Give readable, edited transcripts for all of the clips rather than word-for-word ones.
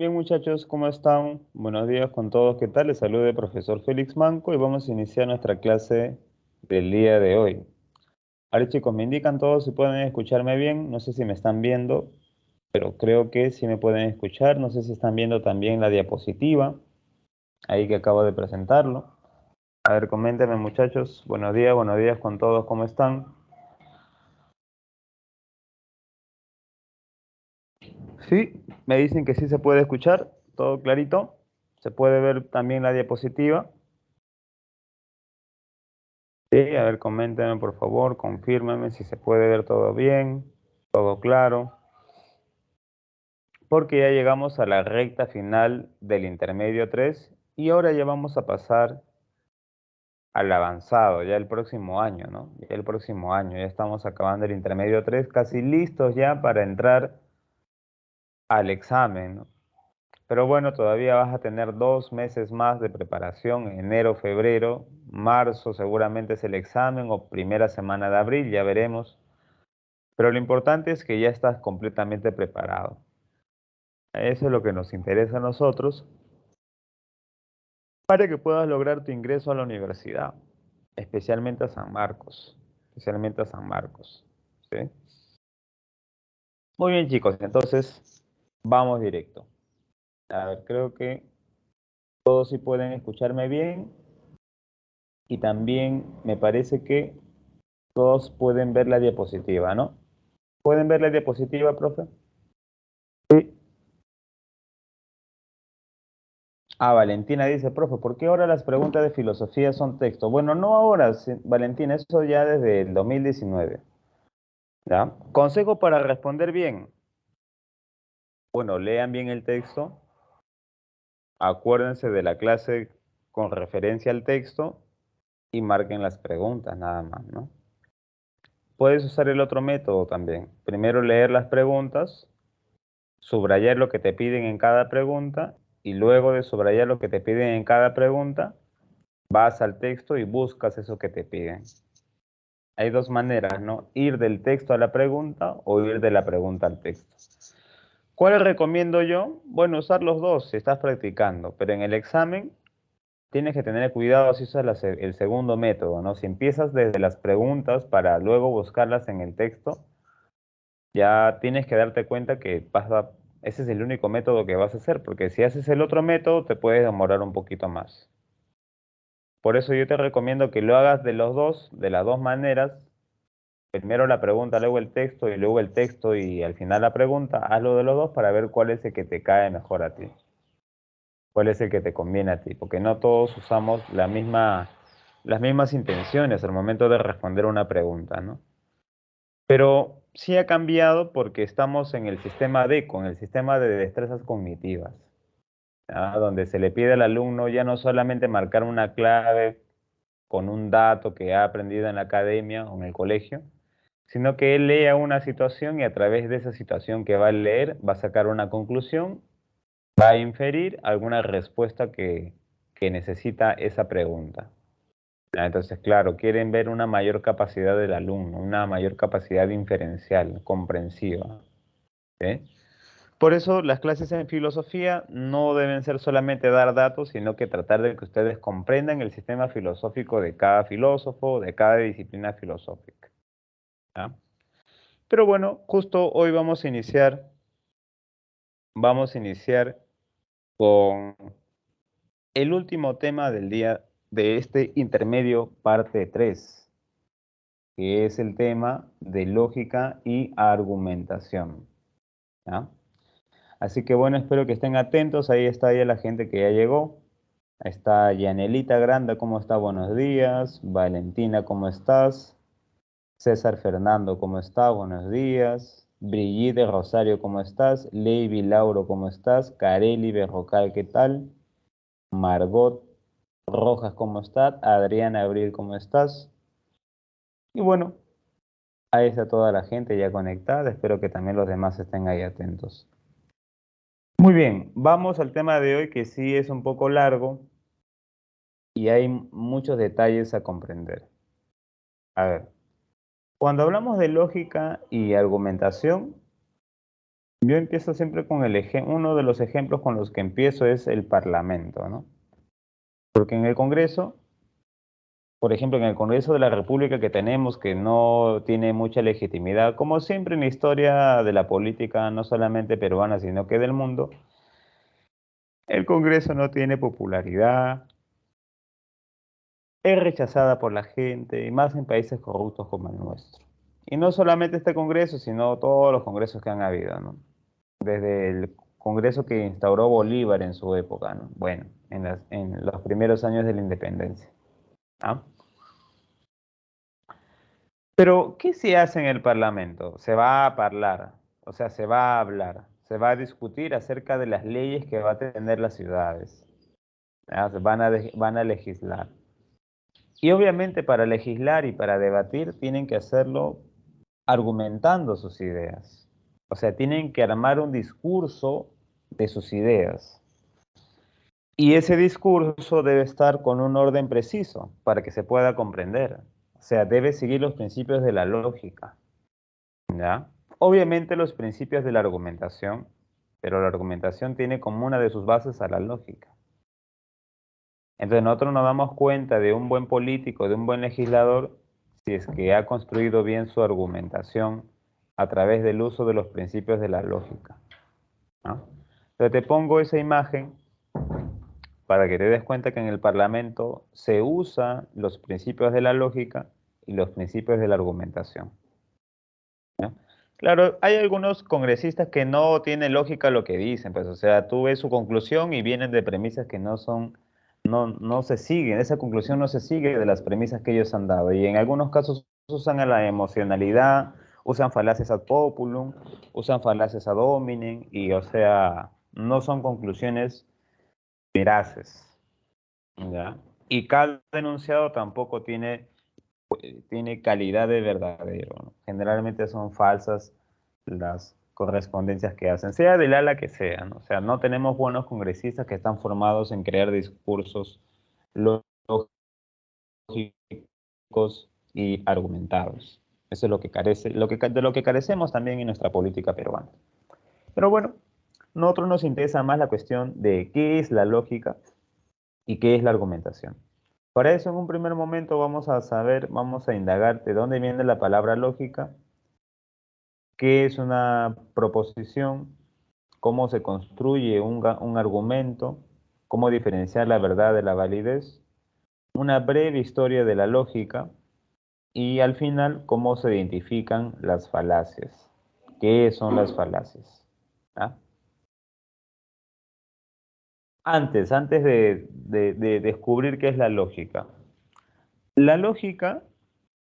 Bien, muchachos, ¿cómo están? Buenos días con todos. ¿Qué tal? Les saluda el profesor Félix Manco y vamos a iniciar nuestra clase del día de hoy. Ahora, chicos, me indican todos si pueden escucharme bien. No sé si me están viendo, pero creo que sí me pueden escuchar. No sé si están viendo también la diapositiva, ahí que acabo de presentarlo. A ver, coméntenme, muchachos. Buenos días con todos. ¿Cómo están? Sí, me dicen que sí se puede escuchar. Todo clarito. Se puede ver también la diapositiva. Sí, a ver, coméntenme por favor, confírmenme si se puede ver todo bien, todo claro, porque ya llegamos a la recta final del intermedio 3 y ahora ya vamos a pasar al avanzado, ya el próximo año, ¿no? Ya el próximo año, ya estamos acabando el intermedio 3, casi listos ya para entrar al examen, ¿no? Pero bueno, todavía vas a tener 2 meses más de preparación, enero, febrero, marzo seguramente es el examen o primera semana de abril, ya veremos. Pero lo importante es que ya estás completamente preparado. Eso es lo que nos interesa a nosotros para que puedas lograr tu ingreso a la universidad, especialmente a San Marcos, especialmente a San Marcos. ¿Sí? Muy bien, chicos, entonces vamos directo. A ver, creo que todos sí pueden escucharme bien y también me parece que todos pueden ver la diapositiva, ¿no? ¿Pueden ver la diapositiva, profe? Sí. Ah, Valentina dice, profe, ¿por qué ahora las preguntas de filosofía son texto? Bueno, no ahora, Valentina, eso ya desde el 2019. ¿Ya? Consejo para responder bien. Bueno, lean bien el texto, acuérdense de la clase con referencia al texto y marquen las preguntas nada más, ¿no? Puedes usar el otro método también. Primero leer las preguntas, subrayar lo que te piden en cada pregunta y luego de subrayar lo que te piden en cada pregunta, vas al texto y buscas eso que te piden. Hay dos maneras, ¿no? Ir del texto a la pregunta o ir de la pregunta al texto. ¿Cuál recomiendo yo? Bueno, usar los dos si estás practicando, pero en el examen tienes que tener cuidado si usas el segundo método, ¿no? Si empiezas desde las preguntas para luego buscarlas en el texto, ya tienes que darte cuenta que ese es el único método que vas a hacer, porque si haces el otro método te puedes demorar un poquito más. Por eso yo te recomiendo que lo hagas de los dos, de las dos maneras. Primero la pregunta, luego el texto y luego el texto y al final la pregunta, hazlo de los dos para ver cuál es el que te cae mejor a ti, cuál es el que te conviene a ti, porque no todos usamos las mismas intenciones al momento de responder una pregunta, ¿no? Pero sí ha cambiado porque estamos en el sistema DECO, en el sistema de destrezas cognitivas, ¿ya? Donde se le pide al alumno ya no solamente marcar una clave con un dato que ha aprendido en la academia o en el colegio, sino que él lea una situación y a través de esa situación que va a leer va a sacar una conclusión, va a inferir alguna respuesta que necesita esa pregunta. ¿Ya? Entonces, claro, quieren ver una mayor capacidad del alumno, una mayor capacidad inferencial, comprensiva. ¿Sí? Por eso las clases en filosofía no deben ser solamente dar datos, sino que tratar de que ustedes comprendan el sistema filosófico de cada filósofo, de cada disciplina filosófica. ¿Ya? Pero bueno, justo hoy vamos a iniciar con el último tema del día de este intermedio parte 3, que es el tema de lógica y argumentación. ¿Ya? Así que bueno, espero que estén atentos. Ahí está ya la gente que ya llegó. Ahí está Yanelita Granda, ¿cómo está? Buenos días. Valentina, ¿cómo estás? César Fernando, ¿cómo está? Buenos días. Brigitte Rosario, ¿cómo estás? Leiby Lauro, ¿cómo estás? Carely Berrocal, ¿qué tal? Margot Rojas, ¿cómo estás? Adriana Abril, ¿cómo estás? Y bueno, ahí está toda la gente ya conectada. Espero que también los demás estén ahí atentos. Muy bien, vamos al tema de hoy que sí es un poco largo y hay muchos detalles a comprender. A ver, cuando hablamos de lógica y argumentación, Yo empiezo siempre con uno de los ejemplos con los que empiezo es el Parlamento, ¿no? Porque en el Congreso, por ejemplo, en el Congreso de la República que tenemos, que no tiene mucha legitimidad, como siempre en la historia de la política, no solamente peruana, sino que del mundo, el Congreso no tiene popularidad, es rechazada por la gente, y más en países corruptos como el nuestro. Y no solamente este Congreso, sino todos los congresos que han habido, ¿no? Desde el Congreso que instauró Bolívar en su época, ¿no? Bueno, en los primeros años de la independencia. ¿Ah? Pero, ¿qué se hace en el Parlamento? Se va a hablar, o sea, se va a hablar, se va a discutir acerca de las leyes que va a tener las ciudades. ¿Ah? Van a legislar. Y obviamente para legislar y para debatir tienen que hacerlo argumentando sus ideas. O sea, tienen que armar un discurso de sus ideas. Y ese discurso debe estar con un orden preciso para que se pueda comprender. O sea, debe seguir los principios de la lógica, ¿ya? Obviamente los principios de la argumentación, pero la argumentación tiene como una de sus bases a la lógica. Entonces nosotros nos damos cuenta de un buen político, de un buen legislador, si es que ha construido bien su argumentación a través del uso de los principios de la lógica, ¿no? Entonces te pongo esa imagen para que te des cuenta que en el Parlamento se usan los principios de la lógica y los principios de la argumentación, ¿no? Claro, hay algunos congresistas que no tienen lógica lo que dicen, pues, o sea, tú ves su conclusión y vienen de premisas que no son, no se siguen, esa conclusión no se sigue de las premisas que ellos han dado, y en algunos casos usan a la emocionalidad, usan falacias ad populum, usan falacias ad hominem, y o sea, no son conclusiones veraces, ¿ya? Y cada denunciado tampoco tiene calidad de verdadero, ¿no? Generalmente son falsas las correspondencias que hacen, sea del ala que sea, ¿no? O sea, no tenemos buenos congresistas que están formados en crear discursos lógicos y argumentados. Eso es lo que carece, de lo que carecemos también en nuestra política peruana. Pero bueno, a nosotros nos interesa más la cuestión de qué es la lógica y qué es la argumentación. Para eso, en un primer momento, vamos a indagar de dónde viene la palabra lógica, qué es una proposición, cómo se construye un argumento, cómo diferenciar la verdad de la validez, una breve historia de la lógica y al final cómo se identifican las falacias. ¿Qué son las falacias? ¿Ah? Antes de descubrir qué es la lógica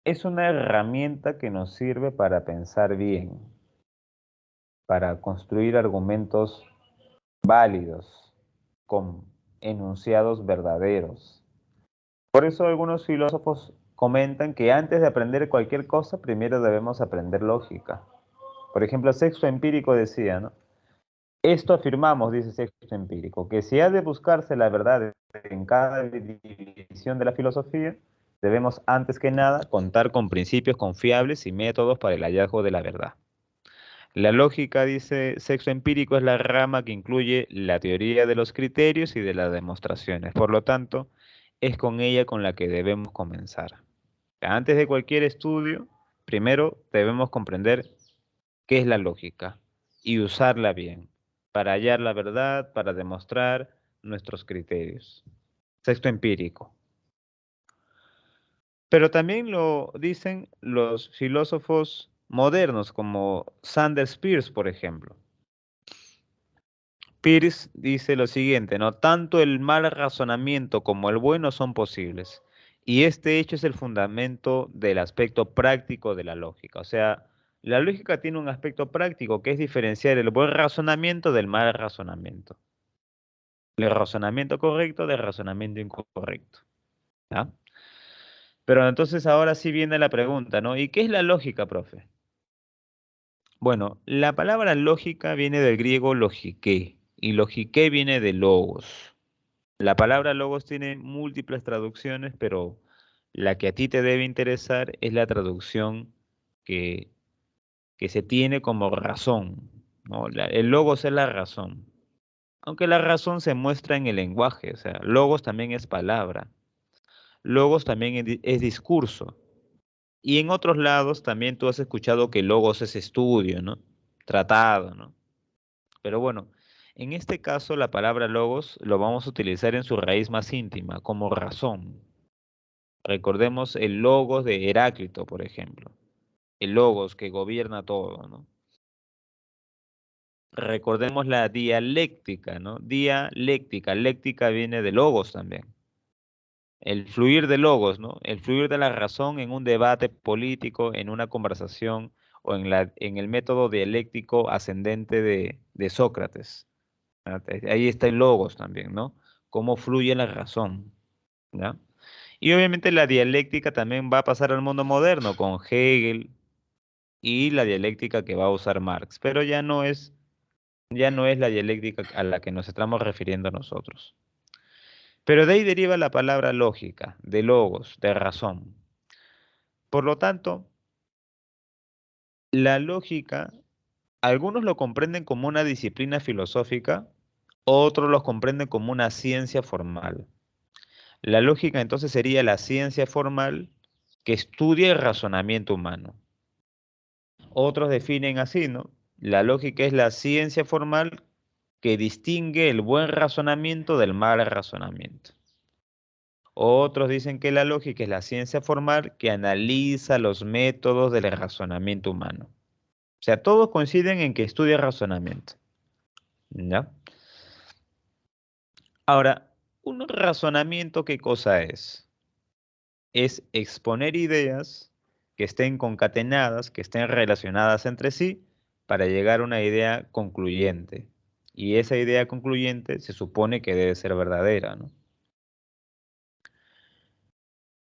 es una herramienta que nos sirve para pensar bien, para construir argumentos válidos, con enunciados verdaderos. Por eso algunos filósofos comentan que antes de aprender cualquier cosa, primero debemos aprender lógica. Por ejemplo, Sexto Empírico decía, ¿no? Esto afirmamos, dice Sexto Empírico, que si ha de buscarse la verdad en cada división de la filosofía, debemos antes que nada contar con principios confiables y métodos para el hallazgo de la verdad. La lógica, dice Sexto Empírico, es la rama que incluye la teoría de los criterios y de las demostraciones. Por lo tanto, es con ella con la que debemos comenzar. Antes de cualquier estudio, primero debemos comprender qué es la lógica y usarla bien para hallar la verdad, para demostrar nuestros criterios. Sexto Empírico. Pero también lo dicen los filósofos modernos como Sanders Peirce, por ejemplo. Peirce dice lo siguiente, ¿no? Tanto el mal razonamiento como el bueno son posibles. Y este hecho es el fundamento del aspecto práctico de la lógica. O sea, la lógica tiene un aspecto práctico que es diferenciar el buen razonamiento del mal razonamiento. El razonamiento correcto del razonamiento incorrecto. ¿Ya? Pero entonces ahora sí viene la pregunta, ¿no? ¿Y qué es la lógica, profe? Bueno, la palabra lógica viene del griego logiqué y logiqué viene de logos. La palabra logos tiene múltiples traducciones, pero la que a ti te debe interesar es la traducción que, que se tiene como razón, ¿no? El logos es la razón. Aunque la razón se muestra en el lenguaje, o sea, logos también es palabra. Logos también es discurso. Y en otros lados también tú has escuchado que logos es estudio, ¿no? Tratado, ¿no? Pero bueno, en este caso la palabra logos lo vamos a utilizar en su raíz más íntima, como razón. Recordemos el logos de Heráclito, por ejemplo. El logos que gobierna todo, ¿no? Recordemos la dialéctica, ¿no? Dialéctica, léctica viene de logos también. El fluir de logos, ¿no? El fluir de la razón en un debate político, en una conversación o en el método dialéctico ascendente de Sócrates. Ahí está el logos también, ¿no? Cómo fluye la razón, ¿ya? Y obviamente la dialéctica también va a pasar al mundo moderno con Hegel y la dialéctica que va a usar Marx, pero ya no es la dialéctica a la que nos estamos refiriendo nosotros. Pero de ahí deriva la palabra lógica, de logos, de razón. Por lo tanto, la lógica, algunos lo comprenden como una disciplina filosófica, otros lo comprenden como una ciencia formal. La lógica entonces sería la ciencia formal que estudia el razonamiento humano. Otros definen así, ¿no? La lógica es la ciencia formal que distingue el buen razonamiento del mal razonamiento. Otros dicen que la lógica es la ciencia formal que analiza los métodos del razonamiento humano. O sea, todos coinciden en que estudia razonamiento, ¿ya? Ahora, un razonamiento, ¿qué cosa es? Es exponer ideas que estén concatenadas, que estén relacionadas entre sí, para llegar a una idea concluyente. Y esa idea concluyente se supone que debe ser verdadera, ¿no?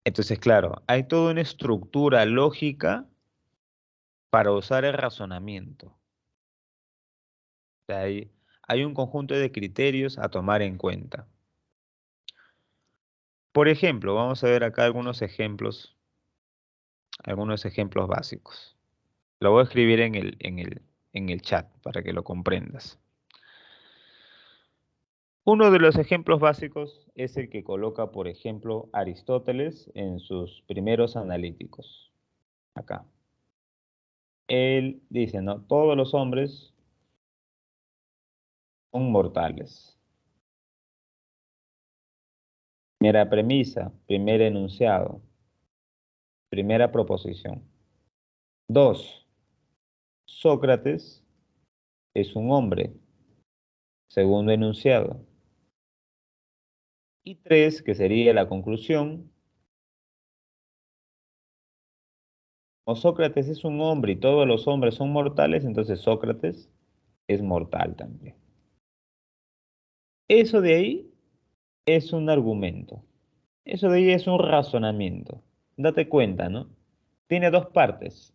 Entonces, claro, hay toda una estructura lógica para usar el razonamiento. O sea, hay un conjunto de criterios a tomar en cuenta. Por ejemplo, vamos a ver acá algunos ejemplos básicos. Lo voy a escribir en el chat para que lo comprendas. Uno de los ejemplos básicos es el que coloca, por ejemplo, Aristóteles en sus primeros analíticos. Acá. Él dice, ¿no? Todos los hombres son mortales. Primera premisa, primer enunciado, primera proposición. 2. Sócrates es un hombre. Segundo enunciado. Y 3, que sería la conclusión. O Sócrates es un hombre y todos los hombres son mortales, entonces Sócrates es mortal también. Eso de ahí es un argumento. Eso de ahí es un razonamiento. Date cuenta, ¿no? Tiene dos partes.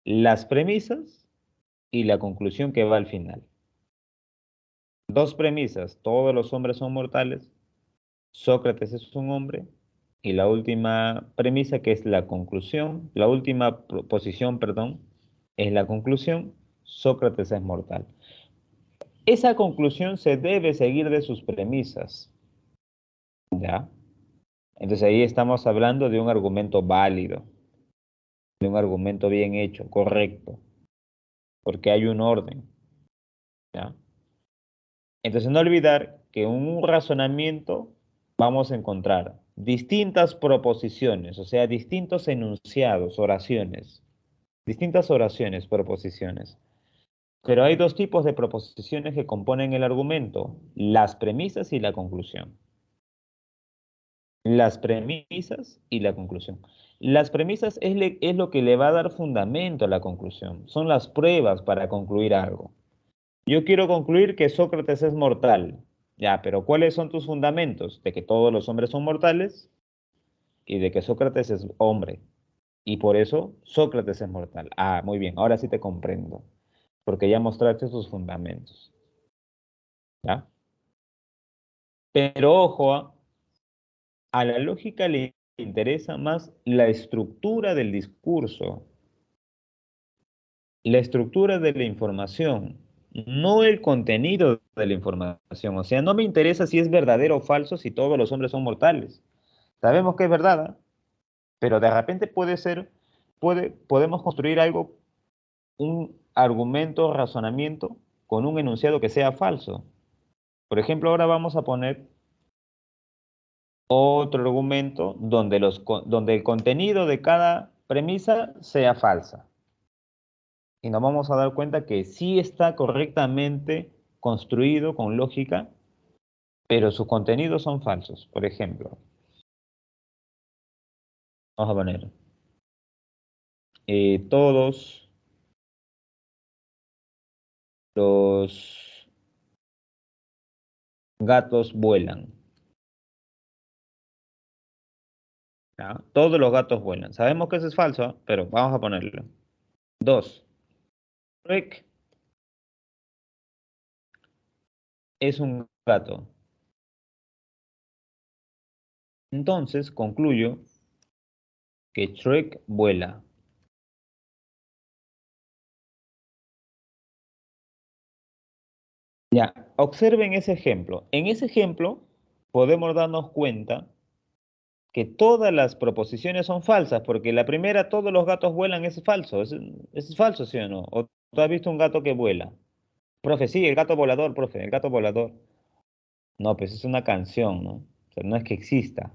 Las premisas y la conclusión que va al final. Dos premisas. Todos los hombres son mortales. Sócrates es un hombre. Y la última premisa, que es la conclusión, la última posición, perdón, es la conclusión. Sócrates es mortal. Esa conclusión se debe seguir de sus premisas, ¿ya? Entonces ahí estamos hablando de un argumento válido, de un argumento bien hecho, correcto, porque hay un orden, ¿ya? Entonces no olvidar que en un razonamiento vamos a encontrar distintas proposiciones, o sea, distintos enunciados, oraciones, distintas oraciones, proposiciones. Pero hay dos tipos de proposiciones que componen el argumento, las premisas y la conclusión. Las premisas y la conclusión. Las premisas es lo que le va a dar fundamento a la conclusión. Son las pruebas para concluir algo. Yo quiero concluir que Sócrates es mortal. Ya, pero ¿cuáles son tus fundamentos? De que todos los hombres son mortales y de que Sócrates es hombre. Y por eso Sócrates es mortal. Ah, muy bien, ahora sí te comprendo. Porque ya mostraste tus fundamentos. ¿Ya? Pero ojo, a la lógica le interesa más la estructura del discurso. la estructura de la información, no el contenido de la información. O sea, no me interesa si es verdadero o falso si todos los hombres son mortales. Sabemos que es verdad, ¿ah? Pero de repente puede ser, podemos construir algo, un argumento, razonamiento con un enunciado que sea falso. Por ejemplo, ahora vamos a poner otro argumento donde, donde el contenido de cada premisa sea falsa. Y nos vamos a dar cuenta que sí está correctamente construido con lógica, pero sus contenidos son falsos. Por ejemplo, vamos a poner, todos los gatos vuelan. ¿Ya? Todos los gatos vuelan. Sabemos que eso es falso, ¿ah? Pero vamos a ponerlo. Dos, Shrek es un gato. Entonces concluyo que Shrek vuela. Ya, observen ese ejemplo. En ese ejemplo podemos darnos cuenta que todas las proposiciones son falsas, porque la primera, todos los gatos vuelan, es falso. Es falso, ¿sí o no? ¿O tú has visto un gato que vuela? Profe, sí, el gato volador, profe, el gato volador. No, pues es una canción, ¿no? O sea, no es que exista.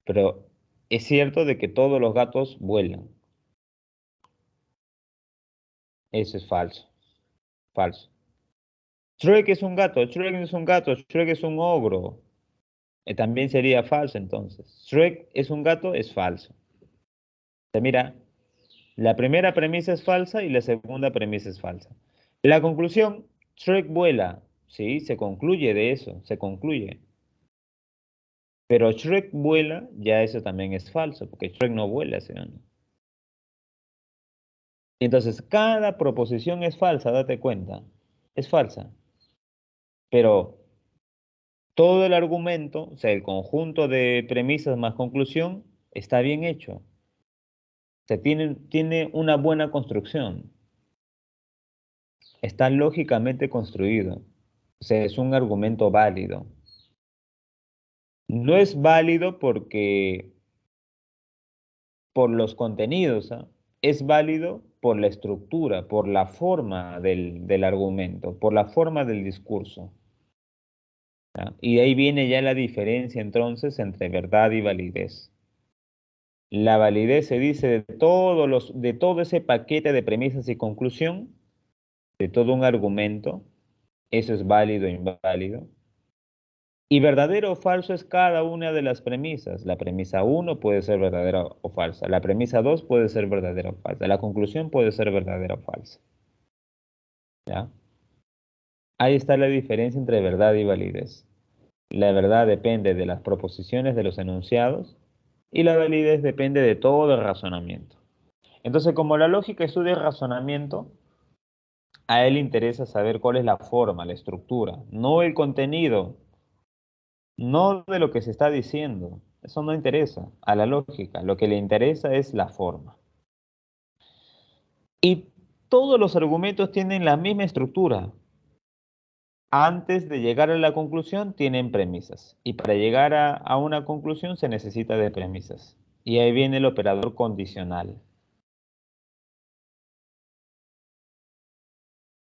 Pero es cierto de que todos los gatos vuelan. Eso es falso, falso. Shrek es un gato, Shrek no es un gato, Shrek es un ogro. También sería falso entonces. Shrek es un gato, es falso. O sea, mira, la primera premisa es falsa y la segunda premisa es falsa. La conclusión, Shrek vuela. Sí, se concluye de eso, se concluye. Pero Shrek vuela, ya eso también es falso, porque Shrek no vuela, ¿sí o no? Entonces, cada proposición es falsa, date cuenta. Es falsa. Pero todo el argumento, o sea, el conjunto de premisas más conclusión, está bien hecho. O sea, tiene una buena construcción. Está lógicamente construido. O sea, es un argumento válido. No es válido porque por los contenidos, ¿ah? Es válido por la estructura, por la forma del argumento, por la forma del discurso. ¿Ya? Y ahí viene ya la diferencia entonces entre verdad y validez. La validez se dice de todo ese paquete de premisas y conclusión, de todo un argumento, eso es válido e inválido. Y verdadero o falso es cada una de las premisas. La premisa uno puede ser verdadera o falsa. La premisa 2 puede ser verdadera o falsa. La conclusión puede ser verdadera o falsa. ¿Ya? Ahí está la diferencia entre verdad y validez. La verdad depende de las proposiciones de los enunciados y la validez depende de todo el razonamiento. Entonces, como la lógica estudia el razonamiento, a él le interesa saber cuál es la forma, la estructura, no el contenido, no de lo que se está diciendo. Eso no interesa a la lógica. Lo que le interesa es la forma. Y todos los argumentos tienen la misma estructura. Antes de llegar a la conclusión tienen premisas. Y para llegar a una conclusión se necesita de premisas. Y ahí viene el operador condicional.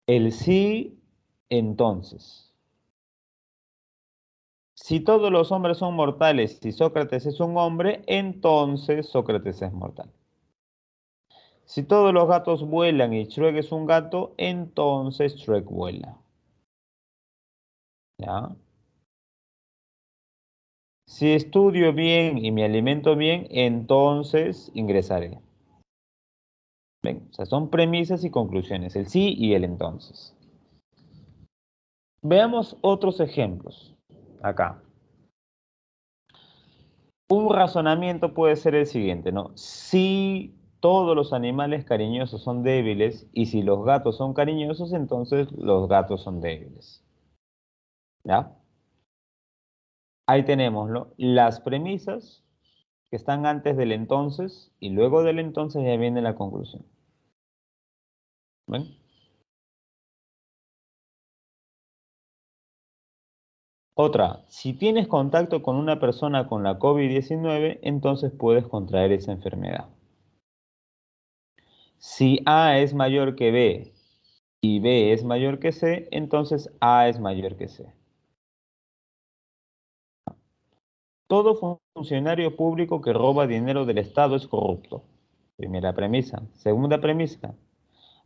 El sí, entonces. Si todos los hombres son mortales y Sócrates es un hombre, entonces Sócrates es mortal. Si todos los gatos vuelan y Shrek es un gato, entonces Shrek vuela. ¿Ya? Si estudio bien y me alimento bien, entonces ingresaré. ¿Ven? O sea, son premisas y conclusiones, el sí y el entonces. Veamos otros ejemplos. Acá. Un razonamiento puede ser el siguiente, ¿no? Si todos los animales cariñosos son débiles y si los gatos son cariñosos, entonces los gatos son débiles. ¿Ya? Ahí tenemos las premisas que están antes del entonces y luego del entonces ya viene la conclusión. ¿Ven? Otra, si tienes contacto con una persona con la COVID-19, entonces puedes contraer esa enfermedad. Si A es mayor que B y B es mayor que C, entonces A es mayor que C. Todo funcionario público que roba dinero del Estado es corrupto. Primera premisa. Segunda premisa.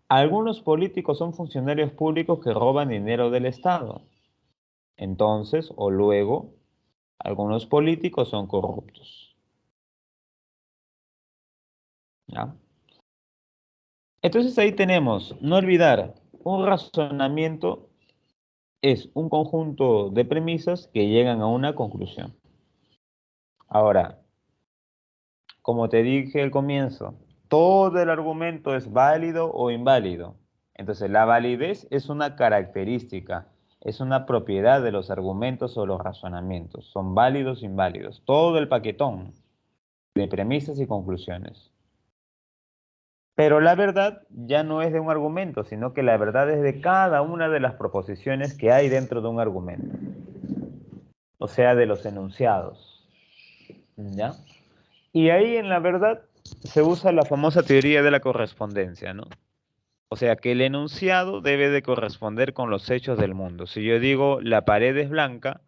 Algunos políticos son funcionarios públicos que roban dinero del Estado. Entonces, o luego, algunos políticos son corruptos. ¿Ya? Entonces ahí tenemos, no olvidar, un razonamiento es un conjunto de premisas que llegan a una conclusión. Ahora, como te dije al comienzo, todo el argumento es válido o inválido. Entonces, la validez es una característica, es una propiedad de los argumentos o los razonamientos. Son válidos o inválidos. Todo el paquetón de premisas y conclusiones. Pero la verdad ya no es de un argumento, sino que la verdad es de cada una de las proposiciones que hay dentro de un argumento. O sea, de los enunciados. ¿Ya? Y ahí en la verdad se usa la famosa teoría de la correspondencia, ¿no? O sea, que el enunciado debe de corresponder con los hechos del mundo. Si yo digo la pared es blanca,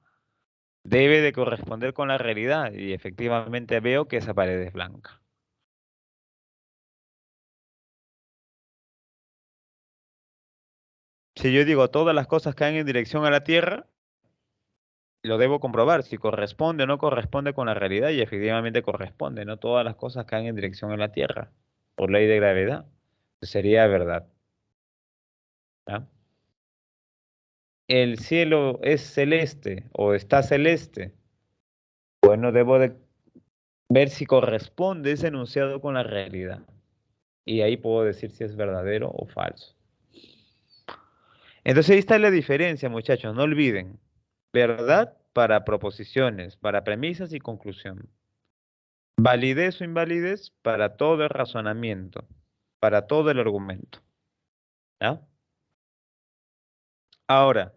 debe de corresponder con la realidad y efectivamente veo que esa pared es blanca. Si yo digo todas las cosas caen en dirección a la Tierra, lo debo comprobar si corresponde o no corresponde con la realidad y efectivamente corresponde, no todas las cosas caen en dirección a la Tierra por ley de gravedad. Sería verdad. ¿Ya? El cielo es celeste o está celeste. Bueno, debo de ver si corresponde ese enunciado con la realidad. Y ahí puedo decir si es verdadero o falso. Entonces ahí está la diferencia, muchachos. No olviden. Verdad para proposiciones, para premisas y conclusión. Validez o invalidez para todo el razonamiento, para todo el argumento. ¿Ya? Ahora,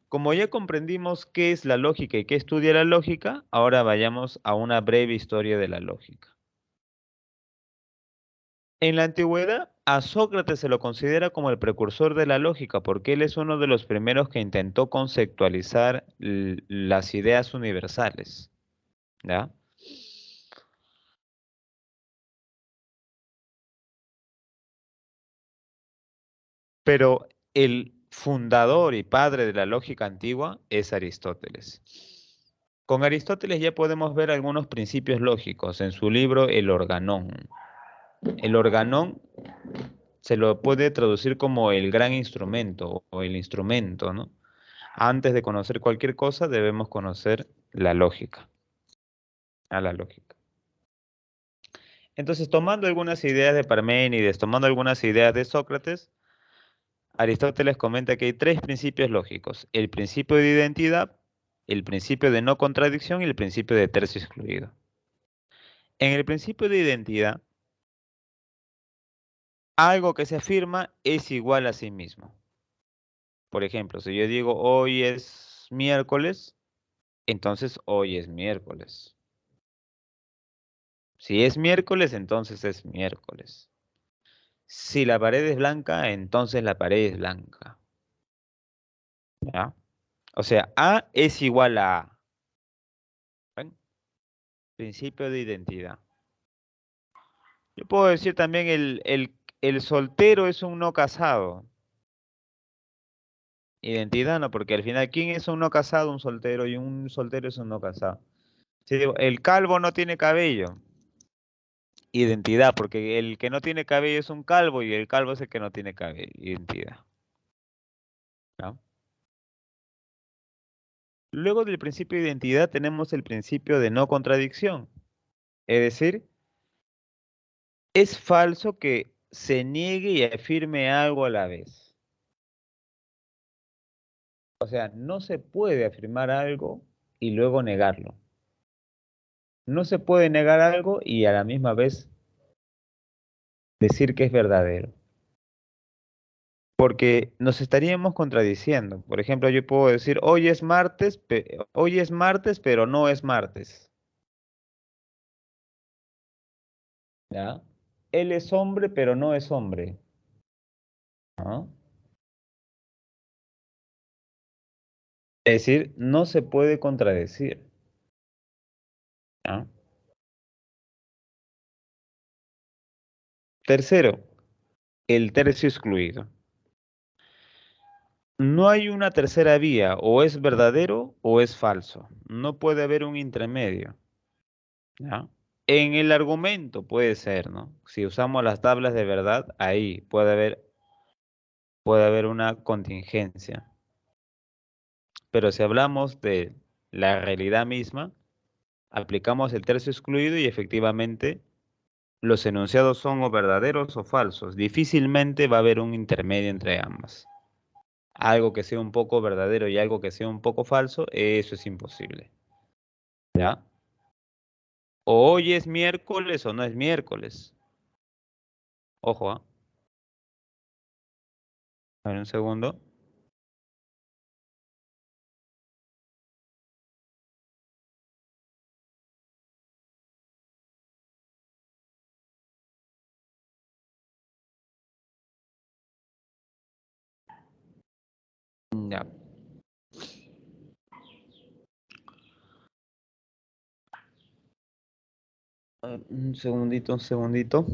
como ya comprendimos qué es la lógica y qué estudia la lógica, ahora vayamos a una breve historia de la lógica. En la antigüedad, a Sócrates se lo considera como el precursor de la lógica, porque él es uno de los primeros que intentó conceptualizar las ideas universales. ¿Ya? Pero el fundador y padre de la lógica antigua es Aristóteles. Con Aristóteles ya podemos ver algunos principios lógicos en su libro El Organón. El organón se lo puede traducir como el gran instrumento o el instrumento, ¿no? Antes de conocer cualquier cosa debemos conocer la lógica, a la lógica. Entonces, tomando algunas ideas de Parménides, tomando algunas ideas de Sócrates, Aristóteles comenta que hay tres principios lógicos: el principio de identidad, el principio de no contradicción y el principio de tercio excluido. En el principio de identidad, algo que se afirma es igual a sí mismo. Por ejemplo, si yo digo hoy es miércoles, entonces hoy es miércoles. Si es miércoles, entonces es miércoles. Si la pared es blanca, entonces la pared es blanca. ¿Ya? O sea, A es igual a A. ¿Ven? Principio de identidad. Yo puedo decir también el soltero es un no casado. Identidad no, porque al final, ¿quién es un no casado? Un soltero, y un soltero es un no casado. Si digo, el calvo no tiene cabello. Identidad, porque el que no tiene cabello es un calvo y el calvo es el que no tiene cabello. Identidad. ¿No? Luego del principio de identidad tenemos el principio de no contradicción. Es decir, es falso que se niegue y afirme algo a la vez. O sea, no se puede afirmar algo y luego negarlo. No se puede negar algo y a la misma vez decir que es verdadero. Porque nos estaríamos contradiciendo. Por ejemplo, yo puedo decir, hoy es martes, pero no es martes. ¿Ya? Él es hombre, pero no es hombre. ¿No? Es decir, no se puede contradecir. ¿Ya? Tercero, el tercio excluido. No hay una tercera vía, o es verdadero o es falso. No puede haber un intermedio. ¿Ya? En el argumento puede ser, ¿no? Si usamos las tablas de verdad, ahí puede haber una contingencia. Pero si hablamos de la realidad misma, aplicamos el tercio excluido y efectivamente los enunciados son o verdaderos o falsos. Difícilmente va a haber un intermedio entre ambas. Algo que sea un poco verdadero y algo que sea un poco falso, eso es imposible. ¿Ya? O hoy es miércoles o no es miércoles. Ojo, ¿ah? A ver un segundo. Ya. A ver, un segundito, un segundito.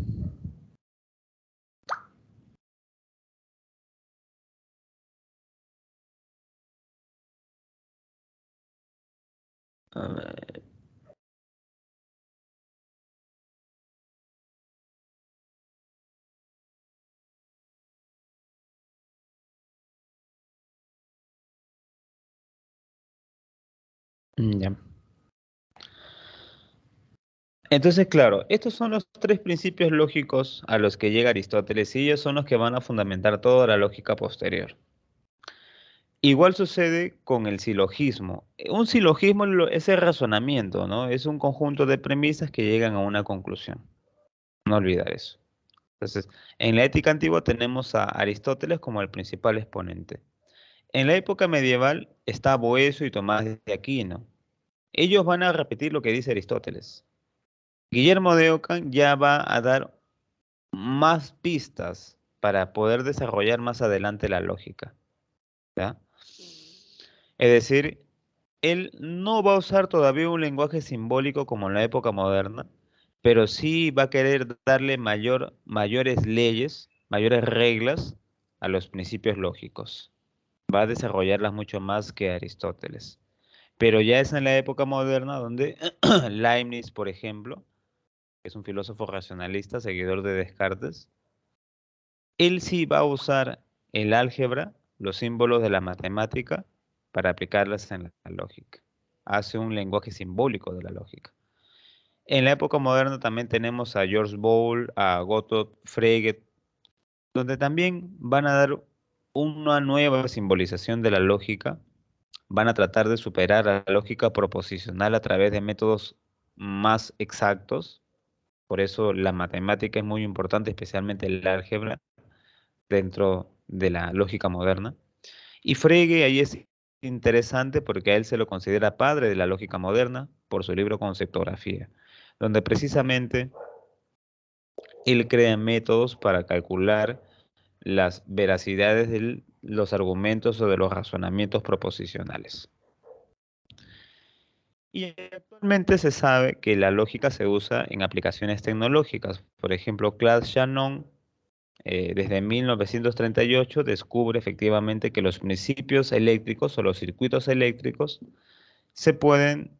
A ver, ya. Entonces, claro, estos son los tres principios lógicos a los que llega Aristóteles y ellos son los que van a fundamentar toda la lógica posterior. Igual sucede con el silogismo. Un silogismo es el razonamiento, ¿no? Es un conjunto de premisas que llegan a una conclusión. No olvidar eso. Entonces, en la ética antigua tenemos a Aristóteles como el principal exponente. En la época medieval está Boecio y Tomás de Aquino. Ellos van a repetir lo que dice Aristóteles. Guillermo de Ockham ya va a dar más pistas para poder desarrollar más adelante la lógica, ¿ya? Es decir, él no va a usar todavía un lenguaje simbólico como en la época moderna, pero sí va a querer darle mayores leyes, mayores reglas a los principios lógicos. Va a desarrollarlas mucho más que Aristóteles. Pero ya es en la época moderna donde Leibniz, por ejemplo, que es un filósofo racionalista, seguidor de Descartes, él sí va a usar el álgebra, los símbolos de la matemática, para aplicarlas en la lógica. Hace un lenguaje simbólico de la lógica. En la época moderna también tenemos a George Boole, a Gottlob Frege, donde también van a dar una nueva simbolización de la lógica, van a tratar de superar la lógica proposicional a través de métodos más exactos. Por eso la matemática es muy importante, especialmente el álgebra, dentro de la lógica moderna. Y Frege ahí es interesante porque a él se lo considera padre de la lógica moderna por su libro Conceptografía, donde precisamente él crea métodos para calcular las veracidades de los argumentos o de los razonamientos proposicionales. Y actualmente se sabe que la lógica se usa en aplicaciones tecnológicas. Por ejemplo, Claude Shannon desde 1938 descubre efectivamente que los principios eléctricos o los circuitos eléctricos se pueden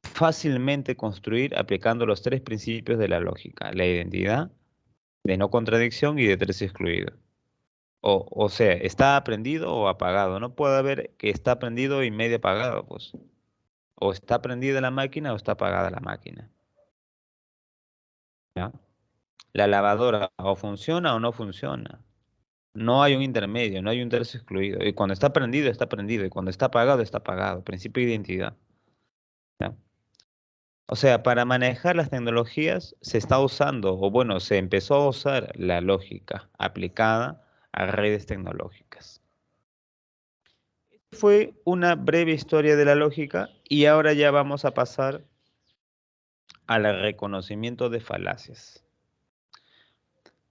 fácilmente construir aplicando los tres principios de la lógica: la identidad, de no contradicción y de tercio excluido. O sea, está aprendido o apagado. No puede haber que está prendido y medio apagado, pues. O está prendida la máquina o está apagada la máquina. ¿Ya? La lavadora o funciona o no funciona. No hay un intermedio, no hay un tercio excluido. Y cuando está prendido, está prendido. Y cuando está apagado, está apagado. Principio de identidad. ¿Ya? O sea, para manejar las tecnologías se está usando, o bueno, se empezó a usar la lógica aplicada a redes tecnológicas. Fue una breve historia de la lógica y ahora ya vamos a pasar al reconocimiento de falacias.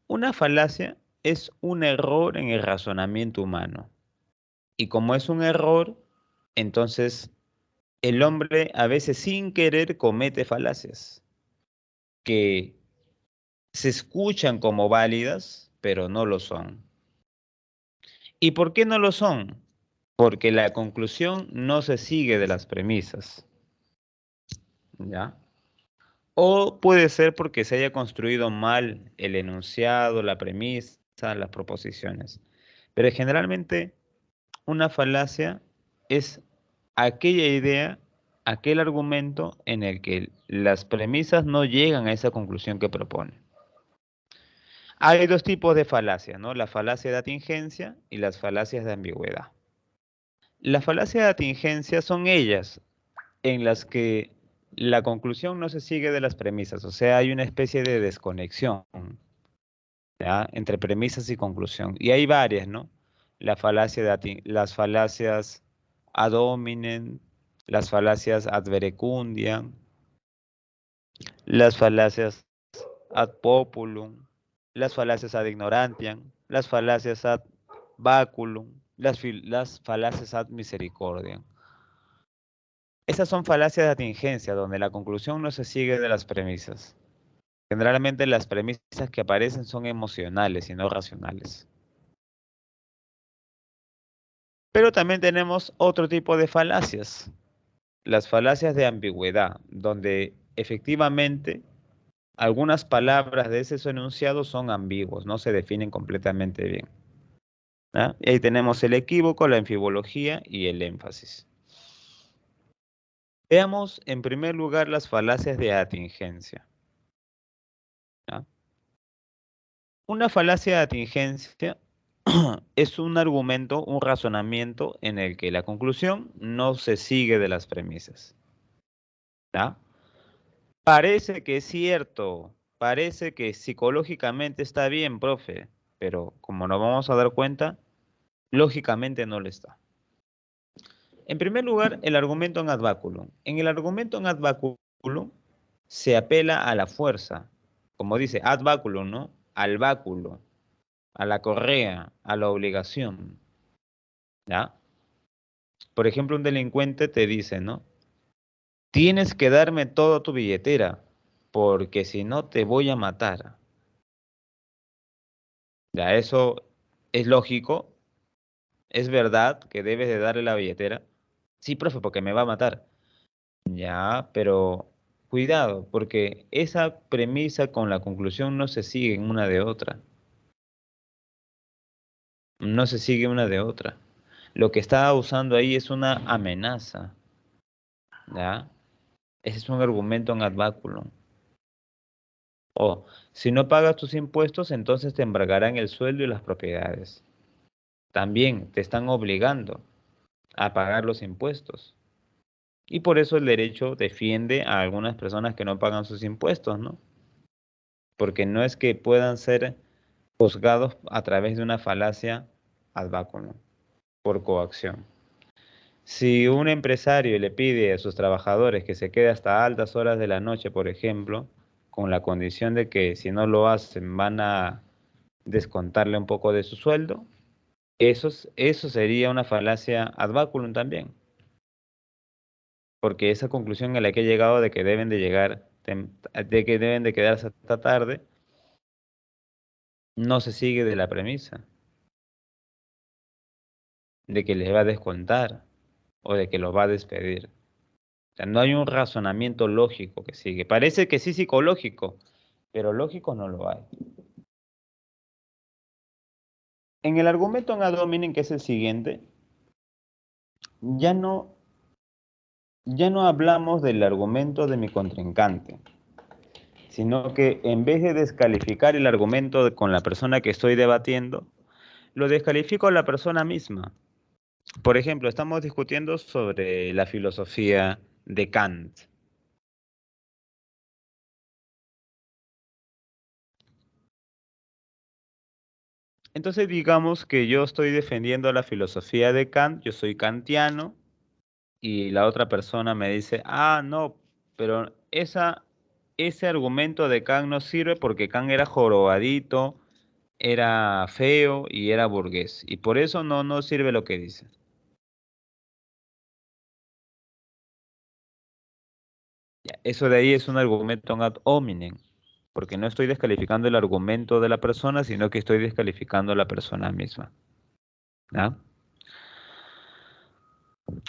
Una falacia es un error en el razonamiento humano. Y como es un error, entonces el hombre a veces sin querer comete falacias que se escuchan como válidas, pero no lo son. ¿Y por qué no lo son? Porque la conclusión no se sigue de las premisas, ¿ya? O puede ser porque se haya construido mal el enunciado, la premisa, las proposiciones. Pero generalmente una falacia es aquella idea, aquel argumento en el que las premisas no llegan a esa conclusión que propone. Hay dos tipos de falacias, ¿no? La falacia de atingencia y las falacias de ambigüedad. Las falacias de atingencia son ellas en las que la conclusión no se sigue de las premisas, o sea, hay una especie de desconexión, ¿ya? Entre premisas y conclusión. Y hay varias, ¿no? Las falacias ad hominem, las falacias ad verecundiam, las falacias ad populum, las falacias ad ignorantiam, las falacias ad baculum, las falacias ad misericordiam. Esas son falacias de atingencia, donde la conclusión no se sigue de las premisas. Generalmente las premisas que aparecen son emocionales y no racionales. Pero también tenemos otro tipo de falacias, las falacias de ambigüedad, donde efectivamente algunas palabras de ese enunciado son ambiguos, no se definen completamente bien. ¿Ah? Y ahí tenemos el equívoco, la enfibología y el énfasis. Veamos en primer lugar las falacias de atingencia. ¿Ah? Una falacia de atingencia es un argumento, un razonamiento en el que la conclusión no se sigue de las premisas. ¿Ah? Parece que es cierto, parece que psicológicamente está bien, profe, pero como nos vamos a dar cuenta, lógicamente no lo está. En primer lugar, el argumento en ad baculum. En el argumento en ad baculum se apela a la fuerza, como dice ad baculum, ¿no? Al báculo, a la correa, a la obligación, ¿ya? Por ejemplo, un delincuente te dice, ¿no? Tienes que darme toda tu billetera, porque si no te voy a matar. Ya, eso es lógico, es verdad que debes de darle la billetera. Sí, profe, porque me va a matar. Ya, pero cuidado, porque esa premisa con la conclusión no se sigue una de otra. No se sigue una de otra. Lo que está usando ahí es una amenaza. ¿Ya? Ese es un argumento en ad baculum. O, si no pagas tus impuestos, entonces te embargarán el sueldo y las propiedades. También te están obligando a pagar los impuestos. Y por eso el derecho defiende a algunas personas que no pagan sus impuestos, ¿no? Porque no es que puedan ser juzgados a través de una falacia ad baculum, por coacción. Si un empresario le pide a sus trabajadores que se quede hasta altas horas de la noche, por ejemplo, con la condición de que si no lo hacen van a descontarle un poco de su sueldo, eso sería una falacia ad baculum también, porque esa conclusión a la que he llegado de que deben de llegar, de que deben de quedarse hasta tarde, no se sigue de la premisa de que les va a descontar o de que los va a despedir. O sea, no hay un razonamiento lógico que sigue. Parece que sí psicológico, pero lógico no lo hay. En el argumento en ad hominem, que es el siguiente, ya no, ya no hablamos del argumento de mi contrincante, sino que en vez de descalificar el argumento con la persona que estoy debatiendo, lo descalifico a la persona misma. Por ejemplo, estamos discutiendo sobre la filosofía de Kant. Entonces digamos que yo estoy defendiendo la filosofía de Kant, yo soy kantiano, y la otra persona me dice, ah, no, pero ese argumento de Kant no sirve porque Kant era jorobadito, era feo y era burgués, y por eso no sirve lo que dice. Ya, eso de ahí es un argumento ad hominem, porque no estoy descalificando el argumento de la persona, sino que estoy descalificando a la persona misma. ¿Ya?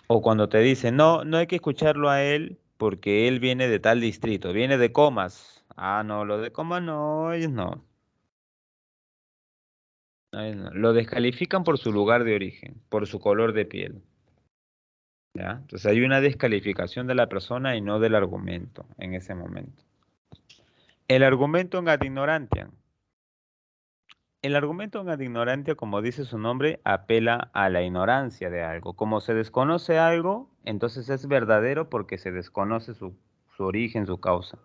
O cuando te dicen, no hay que escucharlo a él porque él viene de tal distrito, viene de Comas. Ah, no, lo de Comas no, ellos no. Ellos no. Lo descalifican por su lugar de origen, por su color de piel. ¿Ya? Entonces hay una descalificación de la persona y no del argumento en ese momento. El argumento en ad ignorantiam. El argumento en ad ignorantia, como dice su nombre, apela a la ignorancia de algo. Como se desconoce algo, entonces es verdadero porque se desconoce su origen, su causa.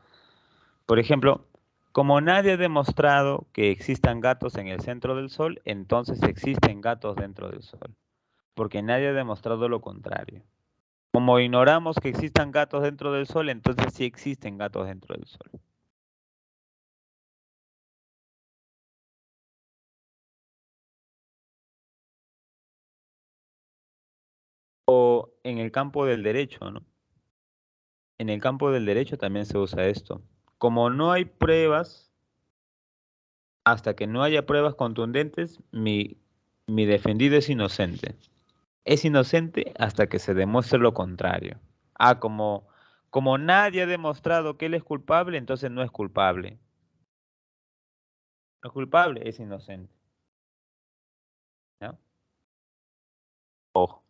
Por ejemplo, como nadie ha demostrado que existan gatos en el centro del Sol, entonces existen gatos dentro del Sol, porque nadie ha demostrado lo contrario. Como ignoramos que existan gatos dentro del Sol, entonces sí existen gatos dentro del Sol. O en el campo del derecho, ¿no? En el campo del derecho también se usa esto. Como no hay pruebas, hasta que no haya pruebas contundentes, mi defendido es inocente. Es inocente hasta que se demuestre lo contrario. Ah, como nadie ha demostrado que él es culpable, entonces no es culpable. No es culpable, es inocente. ¿Ya? Ojo.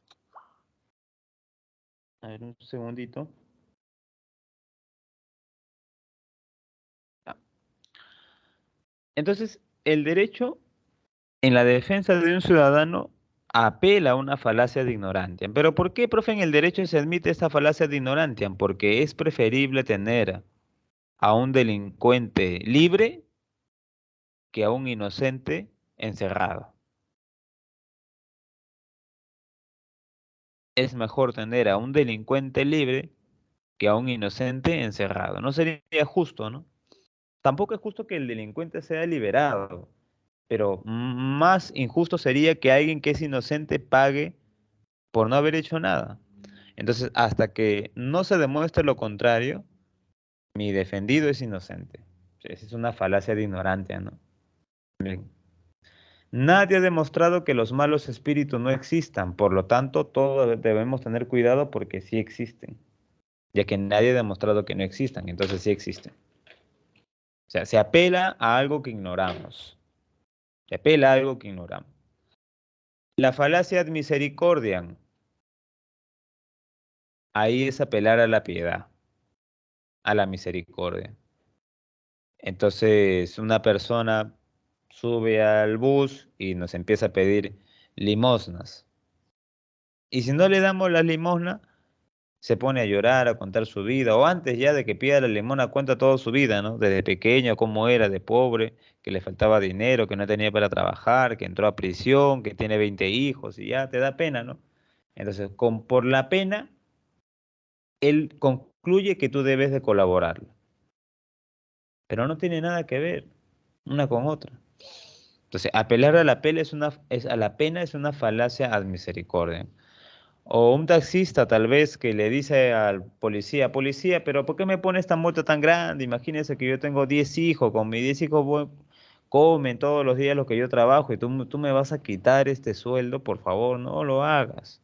A ver, un segundito. Ya. Entonces, el derecho en la defensa de un ciudadano apela a una falacia de ignorantiam. ¿Pero por qué, profe, en el derecho se admite esta falacia de ignorantiam? Porque es preferible tener a un delincuente libre que a un inocente encerrado. Es mejor tener a un delincuente libre que a un inocente encerrado. No sería justo, ¿no? Tampoco es justo que el delincuente sea liberado, pero más injusto sería que alguien que es inocente pague por no haber hecho nada. Entonces, hasta que no se demuestre lo contrario, mi defendido es inocente. Esa es una falacia de ignorante, ¿no? Bien. Nadie ha demostrado que los malos espíritus no existan, por lo tanto, todos debemos tener cuidado porque sí existen, ya que nadie ha demostrado que no existan, entonces sí existen. O sea, se apela a algo que ignoramos. Se apela a algo que ignoramos. La falacia ad misericordiam, ahí es apelar a la piedad, a la misericordia. Entonces, una persona sube al bus y nos empieza a pedir limosnas. Y si no le damos las limosnas, se pone a llorar, a contar su vida, o antes ya de que pida la limosna, cuenta toda su vida, ¿no? Desde pequeño, cómo era de pobre, que le faltaba dinero, que no tenía para trabajar, que entró a prisión, que tiene 20 hijos, y ya te da pena, ¿no? Entonces, por la pena, él concluye que tú debes de colaborar, pero no tiene nada que ver una con otra. Entonces, apelar a la pena a la pena es una falacia ad misericordia. O un taxista tal vez que le dice al policía, policía, pero ¿por qué me pone esta multa tan grande? Imagínese que yo tengo 10 hijos, con mis 10 hijos comen todos los días lo que yo trabajo y tú me vas a quitar este sueldo, por favor, no lo hagas.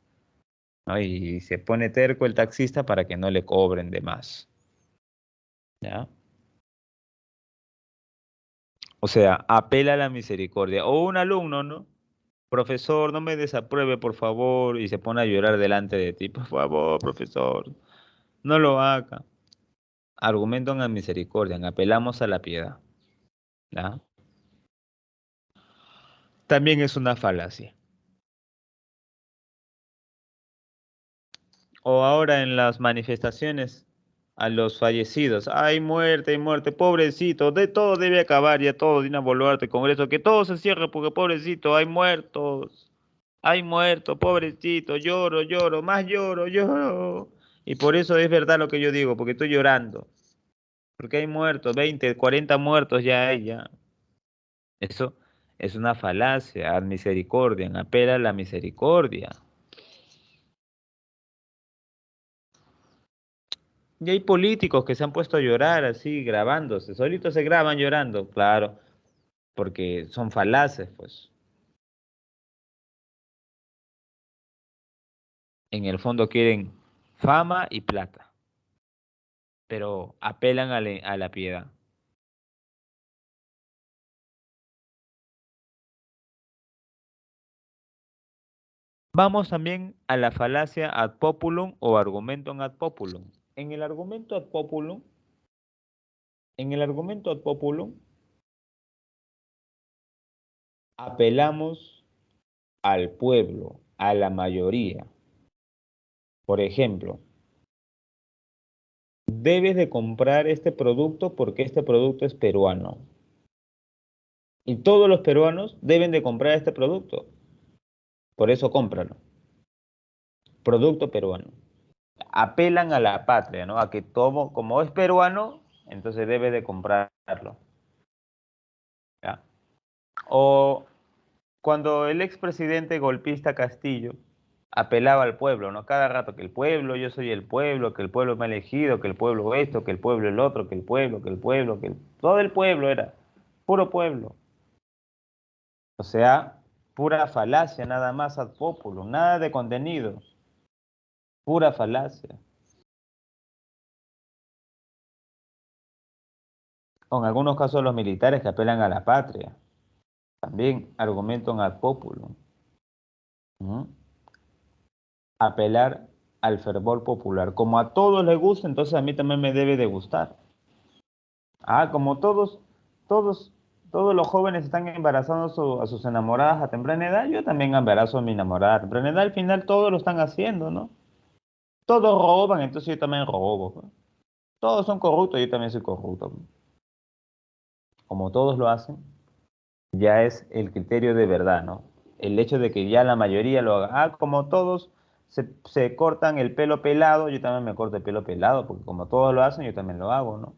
¿No? Y se pone terco el taxista para que no le cobren de más. ¿Ya? O sea, apela a la misericordia. O un alumno, ¿no? Profesor, no me desapruebe, por favor, y se pone a llorar delante de ti. Por favor, profesor, no lo haga. Argumento en la misericordia, apelamos a la piedad. ¿Ya? También es una falacia. O ahora en las manifestaciones, a los fallecidos. Hay muerte, pobrecito, de todo debe acabar ya todo, Dina Boluarte, Congreso, que todo se cierre porque pobrecito, hay muertos, pobrecito, lloro, lloro, más lloro, lloro. Y por eso es verdad lo que yo digo, porque estoy llorando, porque hay muertos, 20, 40 muertos ya hay, ya. Eso es una falacia, ad misericordia, apela a la misericordia. Y hay políticos que se han puesto a llorar así, grabándose, solitos se graban llorando, claro, porque son falaces, pues. En el fondo quieren fama y plata, pero apelan a la piedad. Vamos también a la falacia ad populum o argumentum ad populum. En el argumento ad populum, en el argumento ad populum, apelamos al pueblo, a la mayoría. Por ejemplo, debes de comprar este producto porque este producto es peruano. Y todos los peruanos deben de comprar este producto. Por eso cómpralo. Producto peruano. Apelan a la patria, ¿no? A que todo, como es peruano, entonces debe de comprarlo. ¿Ya? O cuando el expresidente golpista Castillo apelaba al pueblo, ¿no? Cada rato que el pueblo, yo soy el pueblo, que el pueblo me ha elegido, que el pueblo esto, que el pueblo el otro, que el pueblo, que el pueblo, todo el pueblo era, puro pueblo. O sea, pura falacia, nada más ad populum, nada de contenido, pura falacia. O en algunos casos los militares que apelan a la patria, también argumentan ad populum. ¿Mm? Apelar al fervor popular. Como a todos les gusta, entonces a mí también me debe de gustar. Ah, como todos, todos los jóvenes están embarazando a sus enamoradas a temprana edad, yo también embarazo a mi enamorada a temprana edad. Al final todos lo están haciendo, ¿no? Todos roban, entonces yo también robo, pues. Todos son corruptos, yo también soy corrupto, pues. Como todos lo hacen, ya es el criterio de verdad, ¿no? El hecho de que ya la mayoría lo haga. Ah, como todos se cortan el pelo pelado, yo también me corto el pelo pelado, porque como todos lo hacen, yo también lo hago, ¿no?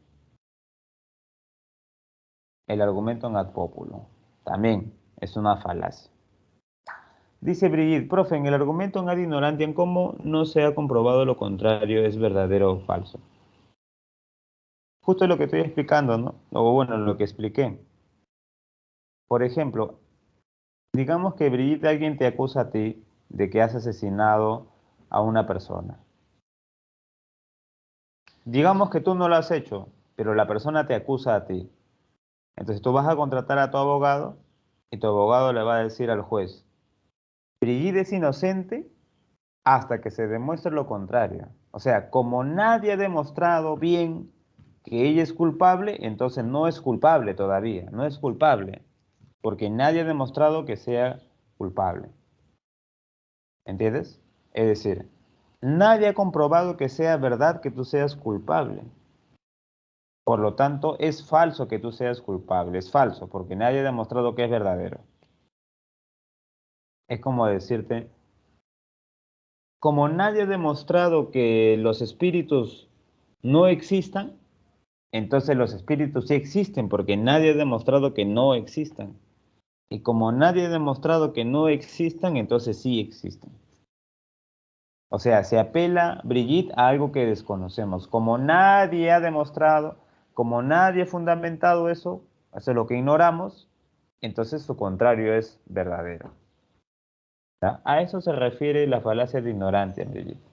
El argumento en ad populum también es una falacia. Dice Brigitte, profe, en el argumento en ad ignorantiam, ¿cómo no se ha comprobado lo contrario es verdadero o falso? Justo lo que estoy explicando, ¿no? O bueno, lo que expliqué. Por ejemplo, digamos que Brigitte, alguien te acusa a ti de que has asesinado a una persona. Digamos que tú no lo has hecho, pero la persona te acusa a ti. Entonces tú vas a contratar a tu abogado y tu abogado le va a decir al juez, Brigitte es inocente hasta que se demuestre lo contrario. O sea, como nadie ha demostrado bien que ella es culpable, entonces no es culpable todavía, no es culpable, porque nadie ha demostrado que sea culpable. ¿Entiendes? Es decir, nadie ha comprobado que sea verdad que tú seas culpable. Por lo tanto, es falso que tú seas culpable, es falso, porque nadie ha demostrado que es verdadero. Es como decirte, como nadie ha demostrado que los espíritus no existan, entonces los espíritus sí existen, porque nadie ha demostrado que no existan. Y como nadie ha demostrado que no existan, entonces sí existen. O sea, se apela, Brigitte, a algo que desconocemos. Como nadie ha demostrado, como nadie ha fundamentado eso, eso es lo que ignoramos, entonces su contrario es verdadero. ¿Ya? A eso se refiere la falacia de ignorancia, Brigitte.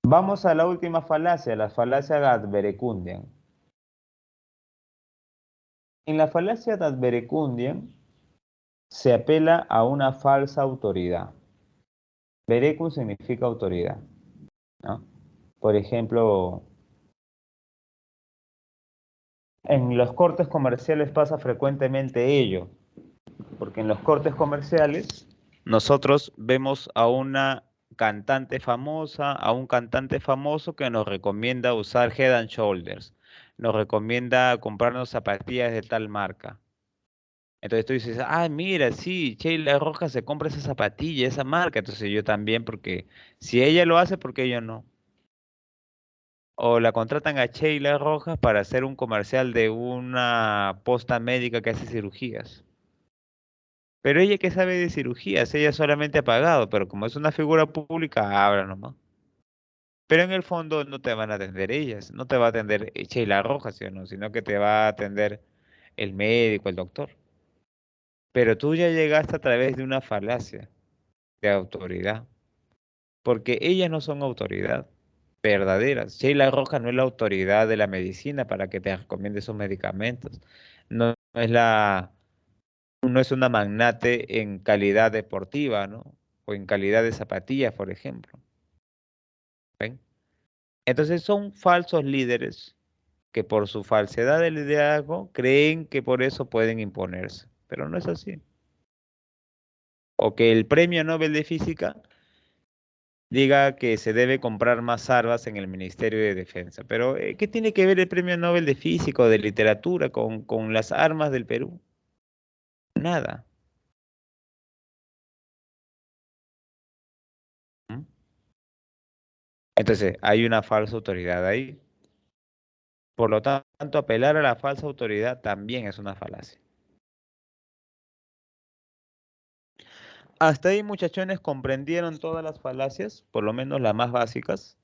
Vamos a la última falacia, la falacia ad verecundiam. En la falacia ad verecundiam se apela a una falsa autoridad. Verecum significa autoridad, ¿no? Por ejemplo, en los cortes comerciales pasa frecuentemente ello, porque en los cortes comerciales nosotros vemos a una cantante famosa, a un cantante famoso que nos recomienda usar Head and Shoulders, nos recomienda comprarnos zapatillas de tal marca. Entonces tú dices, ah, mira, sí, Sheila Rojas se compra esa zapatilla, esa marca, entonces yo también, porque si ella lo hace, ¿por qué yo no? O la contratan a Sheila Rojas para hacer un comercial de una posta médica que hace cirugías. Pero ella que sabe de cirugías, ella solamente ha pagado, pero como es una figura pública, habla nomás. Pero en el fondo no te van a atender ellas, no te va a atender Sheila Rojas, ¿sí o no? Sino que te va a atender el médico, el doctor. Pero tú ya llegaste a través de una falacia de autoridad, porque ellas no son autoridad verdaderas. Sheila Rojas no es la autoridad de la medicina para que te recomiende esos medicamentos. No, no es una magnate en calidad deportiva, ¿no? O en calidad de zapatillas, por ejemplo. ¿Ven? Entonces son falsos líderes que por su falsedad de liderazgo creen que por eso pueden imponerse, pero no es así. O que el premio Nobel de Física diga que se debe comprar más armas en el Ministerio de Defensa. Pero, ¿qué tiene que ver el premio Nobel de Física o de Literatura con las armas del Perú? Nada. ¿Mm? Entonces, hay una falsa autoridad ahí. Por lo tanto, apelar a la falsa autoridad también es una falacia. Hasta ahí, muchachones, comprendieron todas las falacias, por lo menos las más básicas.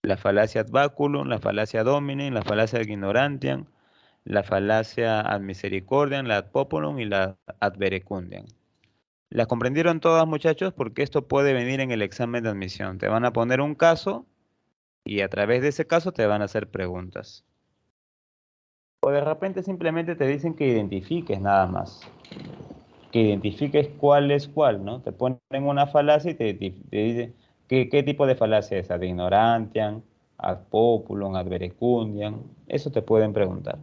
La falacia ad baculum, la falacia dominem, la falacia ad ignorantiam, la falacia ad misericordiam, la ad populum y la ad verecundiam. ¿Las comprendieron todas, muchachos? Porque esto puede venir en el examen de admisión. Te van a poner un caso y a través de ese caso te van a hacer preguntas. O de repente simplemente te dicen que identifiques nada más. Que identifiques cuál es cuál, ¿no? Te ponen una falacia y te dicen qué tipo de falacia es, ad ignorantiam, ad populum, ad verecundiam. Eso te pueden preguntar.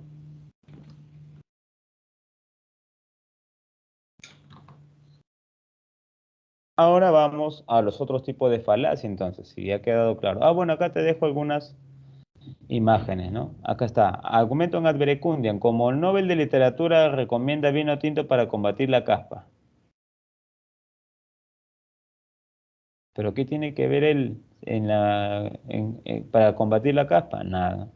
Ahora vamos a los otros tipos de falacia, entonces, si ya ha quedado claro. Ah, bueno, acá te dejo algunas imágenes, ¿no? Acá está. Argumento en ad verecundiam. Como el Nobel de Literatura recomienda vino tinto para combatir la caspa. ¿Pero qué tiene que ver él para combatir la caspa? Nada.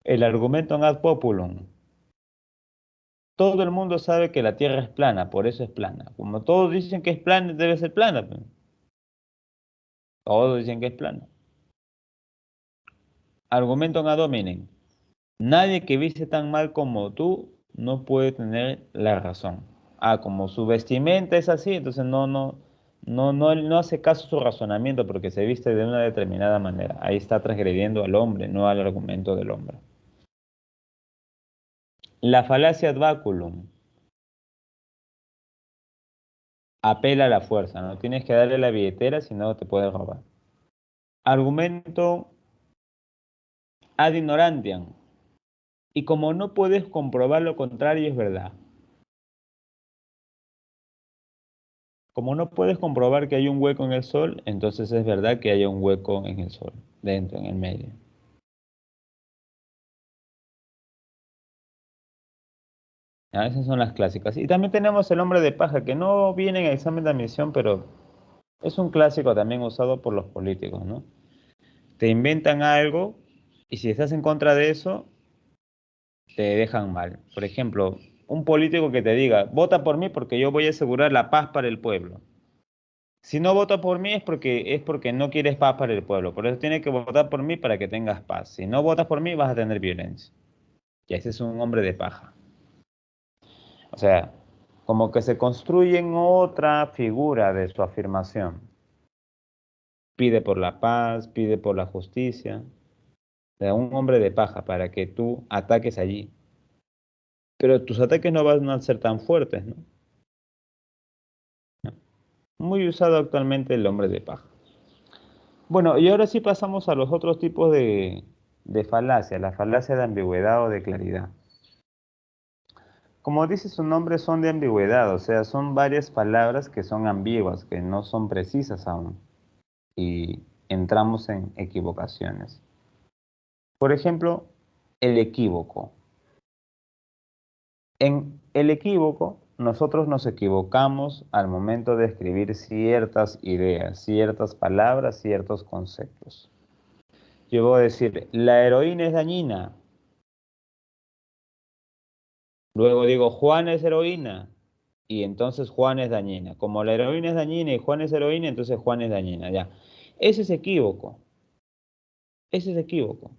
El argumento en ad populum. Todo el mundo sabe que la Tierra es plana, por eso es plana. Como todos dicen que es plana, debe ser plana, pues. Todos dicen que es plana. Argumento en ad hominem. Nadie que viste tan mal como tú no puede tener la razón. Ah, como su vestimenta es así, entonces no hace caso su razonamiento porque se viste de una determinada manera. Ahí está transgrediendo al hombre, no al argumento del hombre. La falacia ad baculum apela a la fuerza, no tienes que darle la billetera si no te puede robar. Argumento ad ignorantiam. Y como no puedes comprobar lo contrario, es verdad. Como no puedes comprobar que hay un hueco en el Sol, entonces es verdad que haya un hueco en el Sol, dentro, en el medio. Ah, esas son las clásicas. Y también tenemos el hombre de paja, que no viene en el examen de admisión, pero es un clásico también usado por los políticos, ¿no? Te inventan algo y si estás en contra de eso, te dejan mal. Por ejemplo, un político que te diga, vota por mí porque yo voy a asegurar la paz para el pueblo. Si no vota por mí es porque no quieres paz para el pueblo. Por eso tienes que votar por mí para que tengas paz. Si no votas por mí, vas a tener violencia. Y ese es un hombre de paja. O sea, como que se construyen otra figura de su afirmación. Pide por la paz, pide por la justicia. O sea, un hombre de paja para que tú ataques allí. Pero tus ataques no van a ser tan fuertes, ¿no? Muy usado actualmente el hombre de paja. Bueno, y ahora sí pasamos a los otros tipos de falacia, la falacia de ambigüedad o de claridad. Como dice su nombre, son de ambigüedad, o sea, son varias palabras que son ambiguas, que no son precisas aún, y entramos en equivocaciones. Por ejemplo, el equívoco. En el equívoco, nosotros nos equivocamos al momento de escribir ciertas ideas, ciertas palabras, ciertos conceptos. Yo voy a decir, la heroína es dañina. Luego digo, Juan es heroína. Y entonces Juan es dañina. Como la heroína es dañina y Juan es heroína, entonces Juan es dañina. Ya. Ese es equívoco. Ese es equívoco.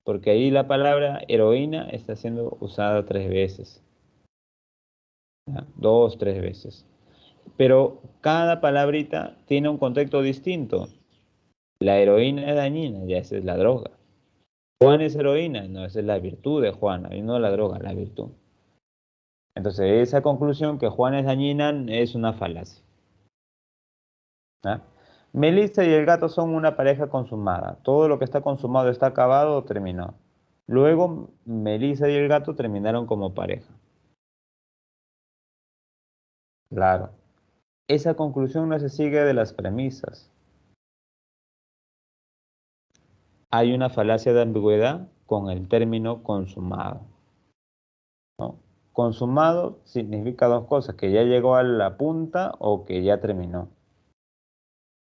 Porque ahí la palabra heroína está siendo usada 3 veces. ¿Ya? 2, 3 veces. Pero cada palabrita tiene un contexto distinto. La heroína es dañina, ya esa es la droga. Juan es heroína, no, esa es la virtud de Juan, y no la droga, la virtud. Entonces, esa conclusión que Juan es dañina es una falacia. ¿Ah? Melissa y el gato son una pareja consumada. Todo lo que está consumado está acabado o terminó. Luego, Melissa y el gato terminaron como pareja. Claro. Esa conclusión no se sigue de las premisas. Hay una falacia de ambigüedad con el término consumado, ¿no? Consumado significa dos cosas, que ya llegó a la punta o que ya terminó.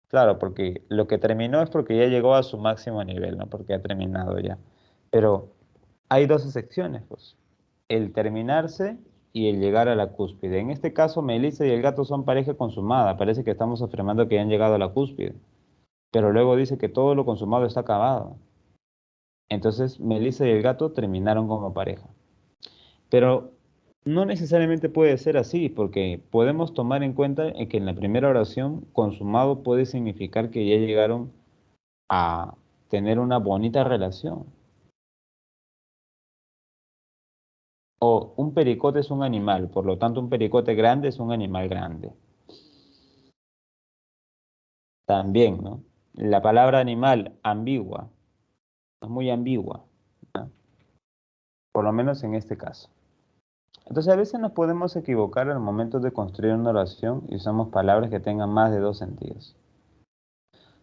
Claro, porque lo que terminó es porque ya llegó a su máximo nivel, no porque ha terminado ya. Pero hay dos excepciones, pues. El terminarse y el llegar a la cúspide. En este caso, Melissa y el gato son pareja consumada. Parece que estamos afirmando que ya han llegado a la cúspide. Pero luego dice que todo lo consumado está acabado. Entonces, Melissa y el gato terminaron como pareja. Pero no necesariamente puede ser así, porque podemos tomar en cuenta que en la primera oración, consumado puede significar que ya llegaron a tener una bonita relación. O un pericote es un animal, por lo tanto un pericote grande es un animal grande. También, ¿no? La palabra animal, ambigua, es muy ambigua, ¿no? Por lo menos en este caso. Entonces a veces nos podemos equivocar al momento de construir una oración y usamos palabras que tengan más de dos sentidos.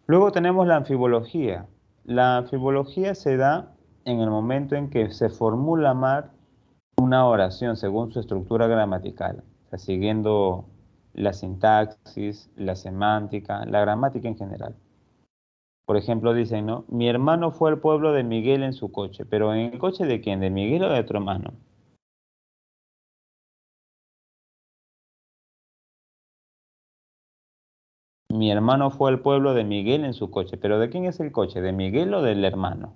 Luego tenemos la anfibología. La anfibología se da en el momento en que se formula mal una oración según su estructura gramatical, o sea, siguiendo la sintaxis, la semántica, la gramática en general. Por ejemplo, dicen, ¿no? Mi hermano fue al pueblo de Miguel en su coche, pero ¿en el coche de quién? ¿De Miguel o de otro hermano? Mi hermano fue al pueblo de Miguel en su coche, pero ¿de quién es el coche? ¿De Miguel o del hermano?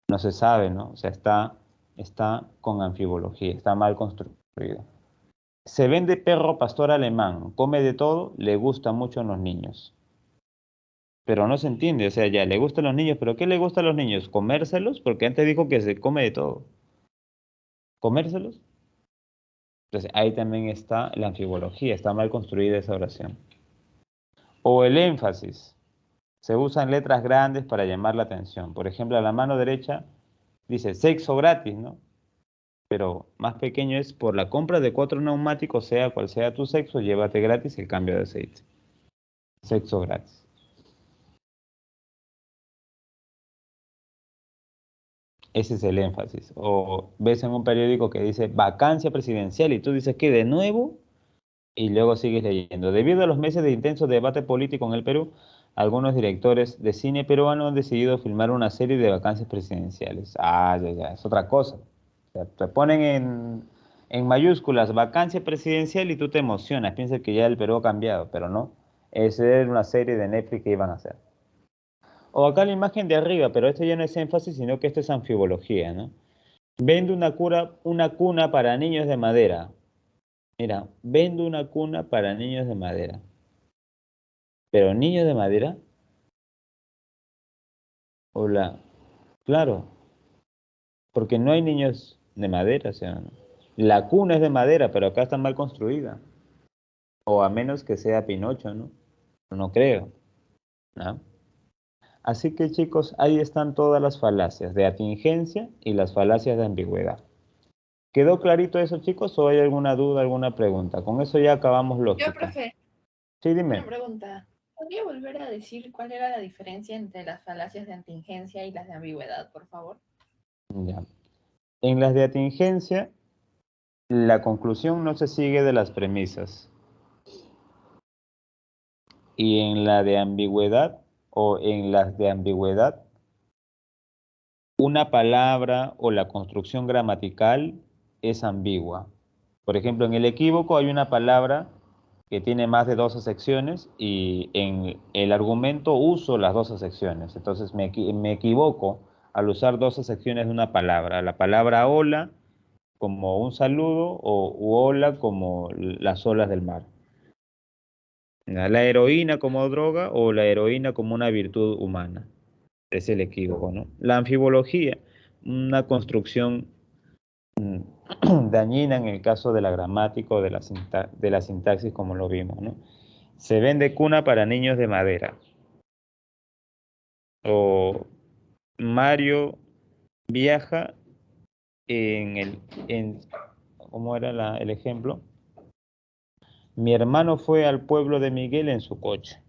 No se sabe, ¿no? O sea, está con anfibología, está mal construido. Se vende perro pastor alemán, come de todo, le gusta mucho a los niños. Pero no se entiende, o sea, ya le gustan los niños, pero ¿qué le gusta a los niños? ¿Comérselos? Porque antes dijo que se come de todo. ¿Comérselos? Entonces ahí también está la anfibología, está mal construida esa oración. O el énfasis. Se usan letras grandes para llamar la atención. Por ejemplo, a la mano derecha dice sexo gratis, ¿no? Pero más pequeño es por la compra de 4 neumáticos, sea cual sea tu sexo, llévate gratis el cambio de aceite. Sexo gratis. Ese es el énfasis. O ves en un periódico que dice vacancia presidencial y tú dices que de nuevo y luego sigues leyendo. Debido a los meses de intenso debate político en el Perú, algunos directores de cine peruano han decidido filmar una serie de vacancias presidenciales. Ah, ya, ya, es otra cosa. O sea, te ponen en mayúsculas vacancia presidencial y tú te emocionas, piensas que ya el Perú ha cambiado, pero no. Esa era una serie de Netflix que iban a hacer. O acá la imagen de arriba, pero esto ya no es énfasis, sino que esto es anfibología, ¿no? Vende una cuna para niños de madera. Mira, vendo una cuna para niños de madera. Pero niños de madera, hola, claro, porque no hay niños de madera, o sea, ¿no? La cuna es de madera, pero acá está mal construida. O a menos que sea Pinocho, ¿no? No creo, ¿no? Así que chicos, ahí están todas las falacias de atingencia y las falacias de ambigüedad. ¿Quedó clarito eso, chicos, o hay alguna duda, alguna pregunta? Con eso ya acabamos Yo, lógica. profe, Sí, una dime. pregunta. ¿Podría volver a decir cuál era la diferencia entre las falacias de contingencia y las de ambigüedad, por favor? Ya. En las de atingencia, la conclusión no se sigue de las premisas. Y en la de ambigüedad, o en las de ambigüedad, una palabra o la construcción gramatical es ambigua. Por ejemplo, en el equívoco hay una palabra que tiene más de dos acepciones y en el argumento uso las dos acepciones. Entonces me equivoco al usar dos acepciones de una palabra. La palabra hola como un saludo o u hola como las olas del mar. La heroína como droga o la heroína como una virtud humana. Es el equívoco, ¿no? La anfibología, una construcción dañina en el caso de la gramática o de la sintaxis, como lo vimos, ¿no? Se vende cuna para niños de madera. O Mario viaja en, ¿cómo era el ejemplo? Mi hermano fue al pueblo de Miguel en su coche.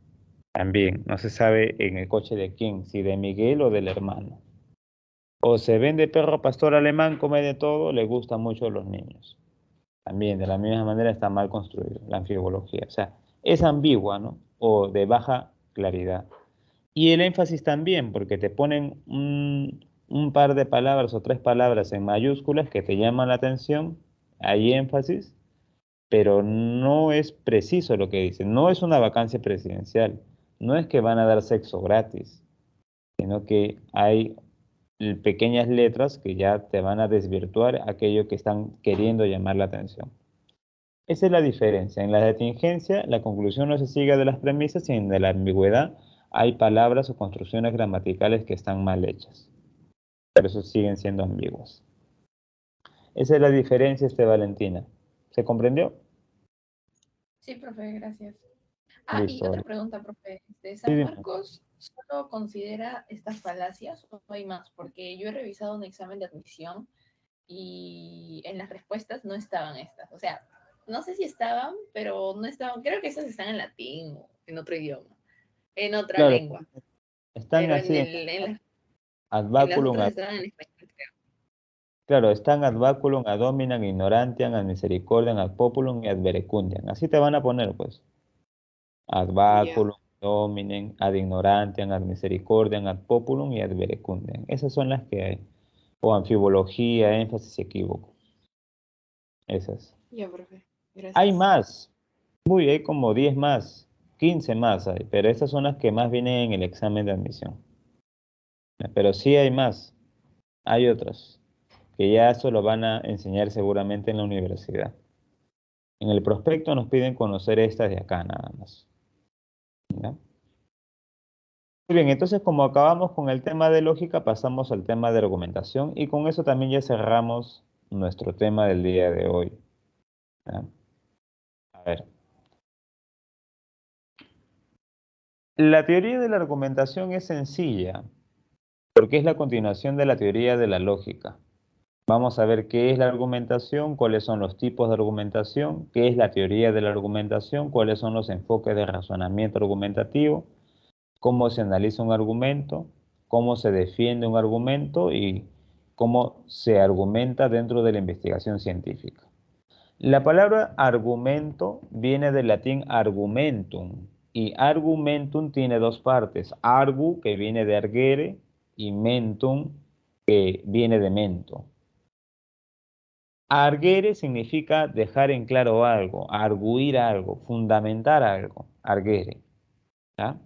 También, no se sabe en el coche de quién, si de Miguel o del hermano. O se vende perro pastor alemán, come de todo, le gusta mucho a los niños. También, de la misma manera, está mal construido la anfibología. O sea, es ambigua, ¿no? O de baja claridad. Y el énfasis también, porque te ponen un par de palabras o tres palabras en mayúsculas que te llaman la atención, hay énfasis, pero no es preciso lo que dicen. No es una vacancia presidencial. No es que van a dar sexo gratis, sino que hay pequeñas letras que ya te van a desvirtuar aquello que están queriendo llamar la atención. Esa es la diferencia. En la de tingencia, la conclusión no se sigue de las premisas y en de la ambigüedad hay palabras o construcciones gramaticales que están mal hechas. Por eso siguen siendo ambiguas. Esa es la diferencia, Valentina. ¿Se comprendió? Sí, profe, gracias. Y Listo. otra pregunta, profe. Sí, ¿San dime. Marcos solo considera estas falacias o hay más? Porque yo he revisado un examen de admisión y en las respuestas no estaban estas. O sea, no sé si estaban, pero no estaban. Creo que esas están en latín o en otro idioma, en otra Claro, lengua. están Pero así ad en las baculum, otras estaban en español, creo. claro, están ad baculum, ad dominam, ignorantiam, ad misericordiam, ad populum y ad verecundiam. Así te van a poner, pues. Ad Ya. baculum, dominem, ad ignorantiam, ad misericordiam, ad populum y ad verecundiam. Esas son las que hay. O anfibología, énfasis y equívoco. Esas. Ya, profe. Hay Gracias. más. Uy, hay como 10 más, 15 más hay, pero estas son las que más vienen en el examen de admisión. Pero sí hay más. Hay otras que ya eso lo van a enseñar seguramente en la universidad. En el prospecto nos piden conocer estas de acá nada más. ¿Ya? Muy bien, entonces como acabamos con el tema de lógica, pasamos al tema de argumentación y con eso también ya cerramos nuestro tema del día de hoy. ¿Ya? A ver, la teoría de la argumentación es sencilla porque es la continuación de la teoría de la lógica. Vamos a ver qué es la argumentación, cuáles son los tipos de argumentación, qué es la teoría de la argumentación, cuáles son los enfoques de razonamiento argumentativo, cómo se analiza un argumento, cómo se defiende un argumento y cómo se argumenta dentro de la investigación científica. La palabra argumento viene del latín argumentum y argumentum tiene dos partes, argu que viene de arguere y mentum que viene de mento. Arguere significa dejar en claro algo, arguir algo, fundamentar algo, arguere. ¿Ya?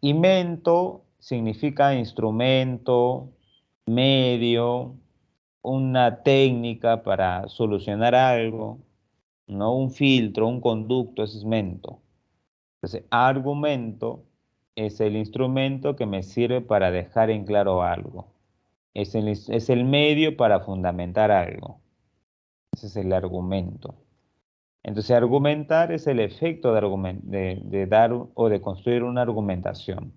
Y mento significa instrumento, medio, una técnica para solucionar algo, no un filtro, un conducto, ese es mento. Entonces, argumento es el instrumento que me sirve para dejar en claro algo. Es el medio para fundamentar algo. Ese es el argumento. Entonces, argumentar es el efecto de dar o de construir una argumentación,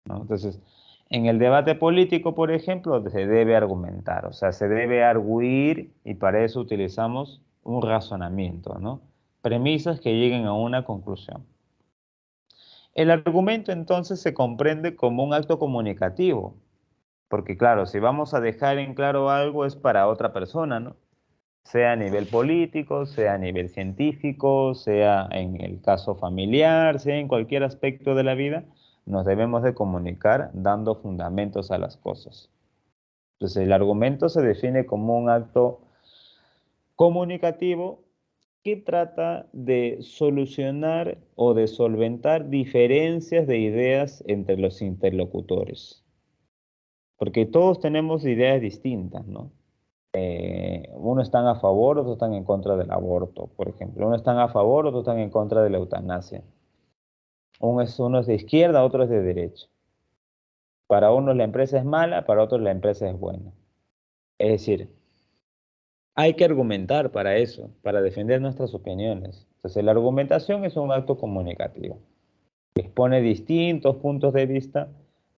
¿no? Entonces, En el debate político, por ejemplo, se debe argumentar, o sea, se debe arguir y para eso utilizamos un razonamiento, ¿no? Premisas que lleguen a una conclusión. El argumento entonces se comprende como un acto comunicativo, porque claro, si vamos a dejar en claro algo es para otra persona, ¿no? Sea a nivel político, sea a nivel científico, sea en el caso familiar, sea en cualquier aspecto de la vida, nos debemos de comunicar dando fundamentos a las cosas. Entonces, el argumento se define como un acto comunicativo que trata de solucionar o de solventar diferencias de ideas entre los interlocutores. Porque todos tenemos ideas distintas, ¿no? Unos están a favor, otros están en contra del aborto, por ejemplo. Unos están a favor, otros están en contra de la eutanasia. Uno es de izquierda, otro es de derecha. Para unos la empresa es mala, para otros la empresa es buena. Es decir, hay que argumentar para eso, para defender nuestras opiniones. Entonces, la argumentación es un acto comunicativo. Expone distintos puntos de vista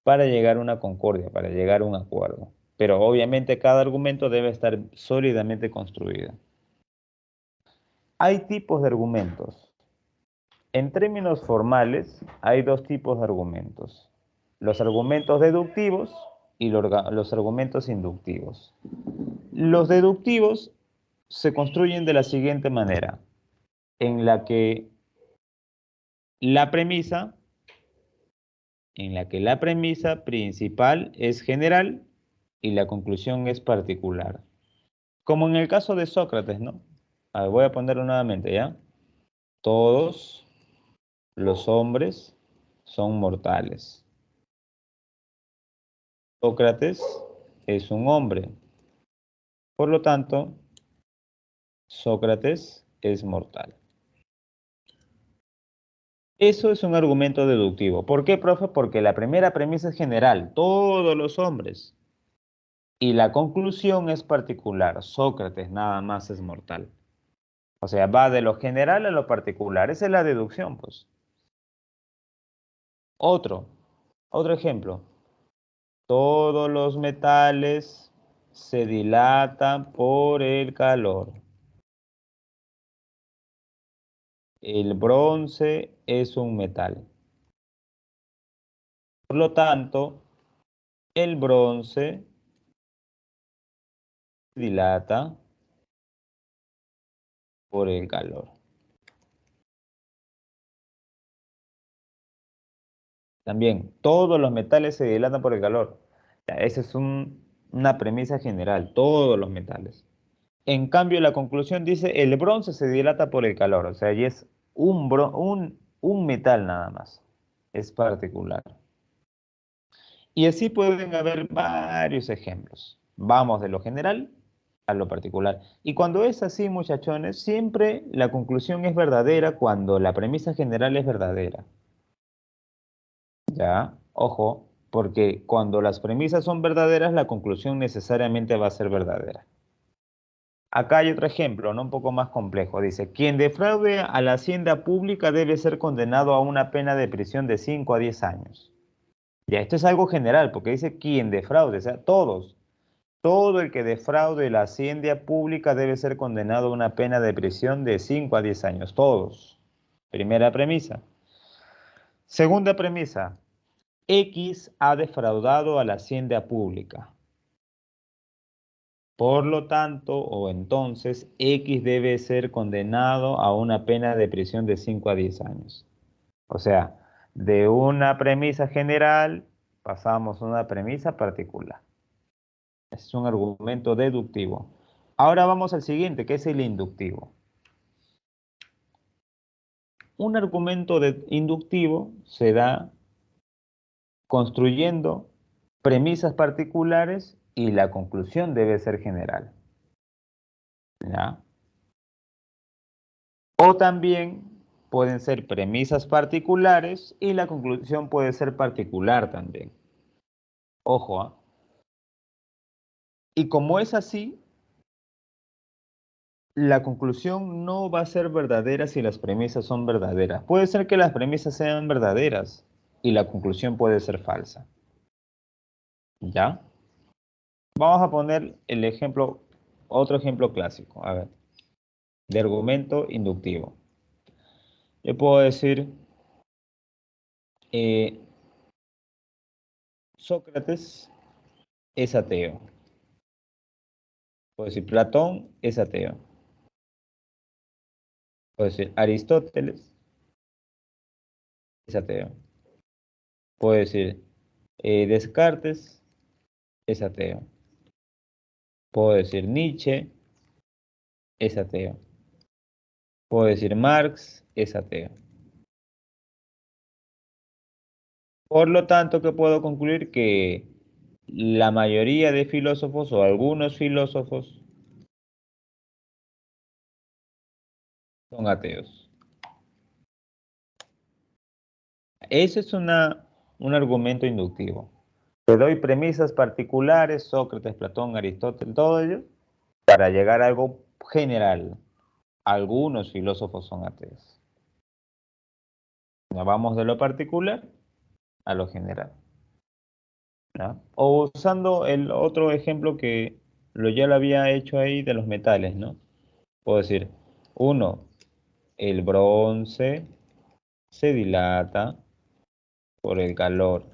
para llegar a una concordia, para llegar a un acuerdo. Pero obviamente cada argumento debe estar sólidamente construido. Hay tipos de argumentos. En términos formales, hay dos tipos de argumentos. Los argumentos deductivos y los argumentos inductivos. Los deductivos se construyen de la siguiente manera, en la que la premisa, principal es general y la conclusión es particular. Como en el caso de Sócrates, ¿no? A ver, voy a ponerlo nuevamente, ¿ya? Todos los hombres son mortales. Sócrates es un hombre. Por lo tanto, Sócrates es mortal. Eso es un argumento deductivo. ¿Por qué, profe? Porque la primera premisa es general, todos los hombres. Y la conclusión es particular, Sócrates nada más es mortal. O sea, va de lo general a lo particular. Esa es la deducción, pues. Otro ejemplo. Todos los metales se dilatan por el calor. El bronce es un metal. Por lo tanto, el bronce se dilata por el calor. También, todos los metales se dilatan por el calor. Esa es una premisa general, todos los metales. En cambio, la conclusión dice, el bronce se dilata por el calor. O sea, y es un metal nada más. Es particular. Y así pueden haber varios ejemplos. Vamos de lo general a lo particular. Y cuando es así, muchachones, siempre la conclusión es verdadera cuando la premisa general es verdadera. ¿Ya? Ojo, porque cuando las premisas son verdaderas, la conclusión necesariamente va a ser verdadera. Acá hay otro ejemplo, ¿no? Un poco más complejo. Dice, quien defraude a la hacienda pública debe ser condenado a una pena de prisión de 5 a 10 años. Ya, esto es algo general, porque dice quien defraude, o sea, todos. Todo el que defraude la hacienda pública debe ser condenado a una pena de prisión de 5 a 10 años. Todos. Primera premisa. Segunda premisa. X ha defraudado a la hacienda pública. Por lo tanto, o entonces, X debe ser condenado a una pena de prisión de 5 a 10 años. O sea, de una premisa general pasamos a una premisa particular. Es un argumento deductivo. Ahora vamos al siguiente, que es el inductivo. Un argumento inductivo se da construyendo premisas particulares y la conclusión debe ser general. ¿Ya? O también pueden ser premisas particulares y la conclusión puede ser particular también. Ojo, ¿ah? Y como es así, la conclusión no va a ser verdadera si las premisas son verdaderas. Puede ser que las premisas sean verdaderas y la conclusión puede ser falsa. ¿Ya? Vamos a poner el ejemplo, otro ejemplo clásico, a ver, de argumento inductivo. Yo puedo decir, eh, Sócrates es ateo. Puedo decir, Platón es ateo. Puedo decir, Aristóteles es ateo. Puedo decir, Descartes es ateo. Puedo decir, Nietzsche es ateo. Puedo decir, Marx es ateo. Por lo tanto, que puedo concluir que la mayoría de filósofos o algunos filósofos son ateos. Ese es un argumento inductivo. Te doy premisas particulares, Sócrates, Platón, Aristóteles, todo ello, para llegar a algo general. Algunos filósofos son ateos. Nos vamos de lo particular a lo general, ¿no? O usando el otro ejemplo que ya lo había hecho ahí de los metales, ¿no? Puedo decir, uno, el bronce se dilata por el calor.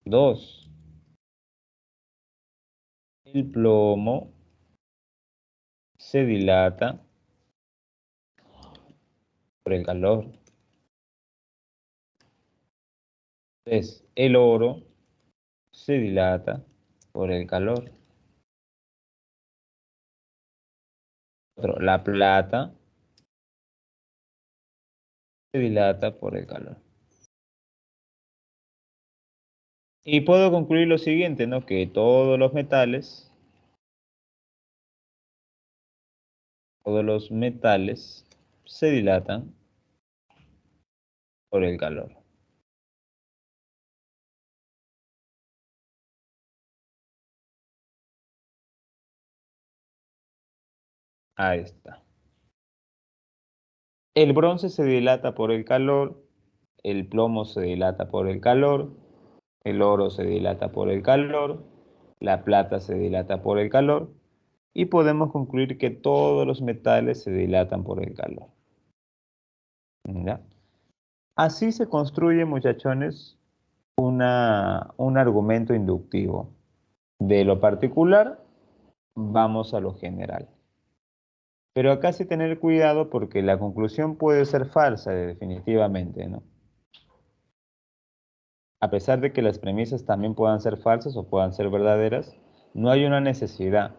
Dos, el plomo se dilata por el calor. Tres, el oro se dilata por el calor. Cuatro, la plata se dilata por el calor. Y puedo concluir lo siguiente, ¿no? Que todos los metales se dilatan por el calor. Ahí está. El bronce se dilata por el calor, el plomo se dilata por el calor, el oro se dilata por el calor, la plata se dilata por el calor, y podemos concluir que todos los metales se dilatan por el calor. ¿Ya? Así se construye, muchachones, un argumento inductivo. De lo particular, vamos a lo general. Pero acá sí tener cuidado porque la conclusión puede ser falsa, definitivamente, ¿no? A pesar de que las premisas también puedan ser falsas o puedan ser verdaderas, no hay una necesidad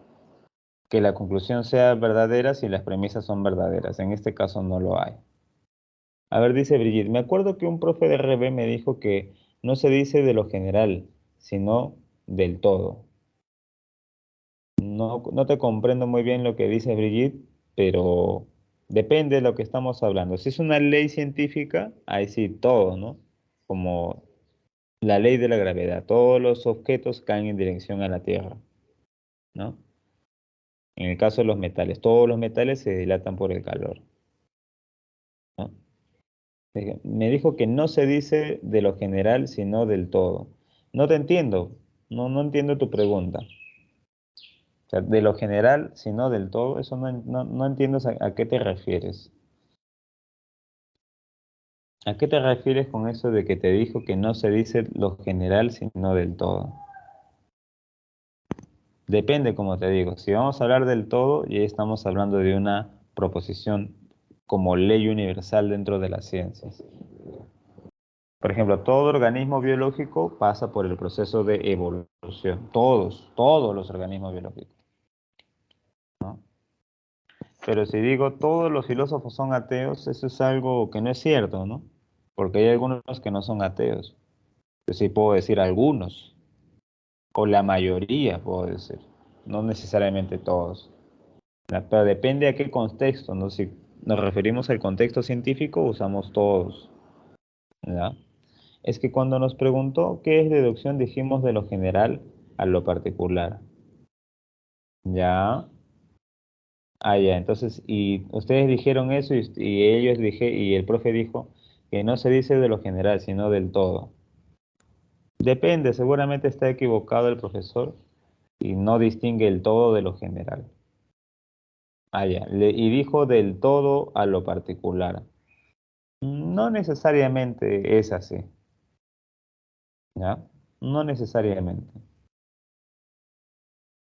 que la conclusión sea verdadera si las premisas son verdaderas. En este caso no lo hay. A ver, dice Brigitte, me acuerdo que un profe de RB me dijo que no se dice de lo general, sino del todo. No te comprendo muy bien lo que dice Brigitte, pero depende de lo que estamos hablando. Si es una ley científica, ahí sí, todo, ¿no? Como la ley de la gravedad, todos los objetos caen en dirección a la Tierra, ¿no? En el caso de los metales, todos los metales se dilatan por el calor, ¿no? Me dijo que no se dice de lo general, sino del todo. No te entiendo, no entiendo tu pregunta. O sea, de lo general, sino del todo, eso no entiendo a qué te refieres. ¿A qué te refieres con eso de que te dijo que no se dice lo general, sino del todo? Depende, como te digo. Si vamos a hablar del todo, ya estamos hablando de una proposición como ley universal dentro de las ciencias. Por ejemplo, todo organismo biológico pasa por el proceso de evolución. Todos los organismos biológicos, ¿no? Pero si digo todos los filósofos son ateos, eso es algo que no es cierto, ¿no? Porque hay algunos que no son ateos. Yo sí puedo decir algunos, o la mayoría puedo decir, no necesariamente todos. Pero depende a qué contexto, ¿no? Si nos referimos al contexto científico, usamos todos, ¿ya? Es que cuando nos preguntó qué es deducción, dijimos de lo general a lo particular. ¿Ya? Ah, ya. Entonces, y ustedes dijeron eso y el profe dijo que no se dice de lo general, sino del todo. Depende, seguramente está equivocado el profesor y no distingue el todo de lo general. Ah, ya, y dijo del todo a lo particular. No necesariamente es así, ¿ya? No necesariamente.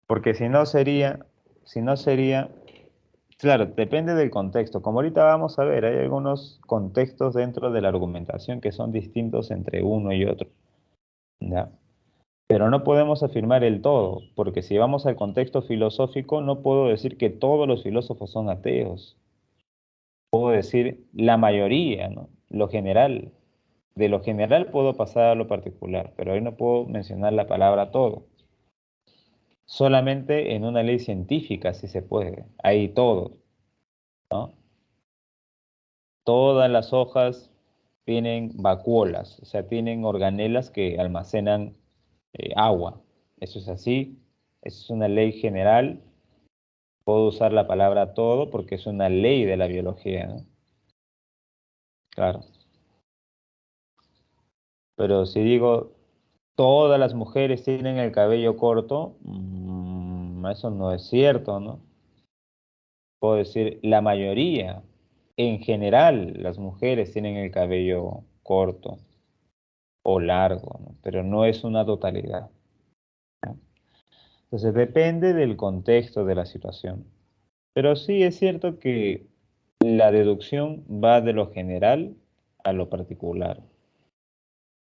Porque si no sería, claro, depende del contexto. Como ahorita vamos a ver, hay algunos contextos dentro de la argumentación que son distintos entre uno y otro, ¿ya? Pero no podemos afirmar el todo, porque si vamos al contexto filosófico, no puedo decir que todos los filósofos son ateos. Puedo decir la mayoría, ¿no? Lo general. De lo general puedo pasar a lo particular, pero hoy no puedo mencionar la palabra todo. Solamente en una ley científica sí se puede. Hay todo, ¿no? Todas las hojas tienen vacuolas, o sea, tienen organelas que almacenan agua. Eso es así, eso es una ley general. Puedo usar la palabra todo porque es una ley de la biología, ¿no? Claro. Pero si digo todas las mujeres tienen el cabello corto, eso no es cierto, ¿no? Puedo decir la mayoría, en general, las mujeres tienen el cabello corto o largo, ¿no? Pero no es una totalidad, ¿no? Entonces depende del contexto de la situación. Pero sí es cierto que la deducción va de lo general a lo particular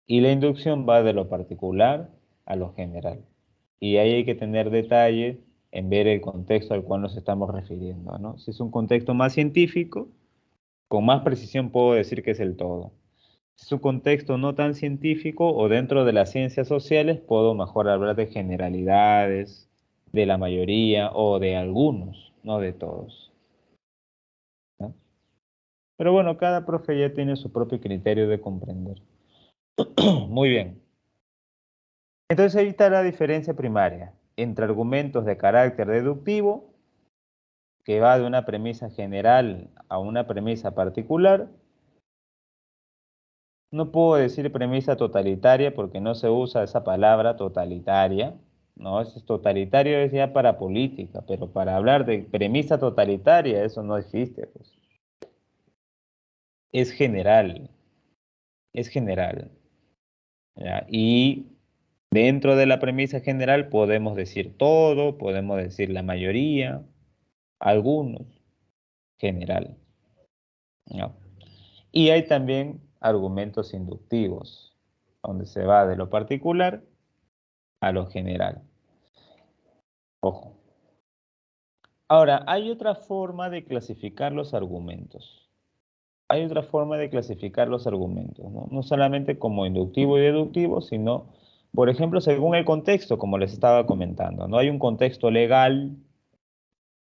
y la inducción va de lo particular a lo general. Y ahí hay que tener detalle en ver el contexto al cual nos estamos refiriendo, ¿no? Si es un contexto más científico, con más precisión puedo decir que es el todo. Si es un contexto no tan científico o dentro de las ciencias sociales, puedo mejor hablar de generalidades, de la mayoría o de algunos, no de todos, ¿no? Pero bueno, cada profe ya tiene su propio criterio de comprender. Muy bien. Entonces ahí está la diferencia primaria entre argumentos de carácter deductivo, que va de una premisa general a una premisa particular. No puedo decir premisa totalitaria porque no se usa esa palabra totalitaria, ¿no? Eso es totalitario es ya para política, pero para hablar de premisa totalitaria eso no existe, pues. Es general, es general, ¿ya? Y dentro de la premisa general podemos decir todo, podemos decir la mayoría, algunos, general, ¿no? Y hay también argumentos inductivos, donde se va de lo particular a lo general. Ojo. Ahora, hay otra forma de clasificar los argumentos. Hay otra forma de clasificar los argumentos, ¿no? No solamente como inductivo y deductivo, sino, por ejemplo, según el contexto, como les estaba comentando, ¿no? Hay un contexto legal,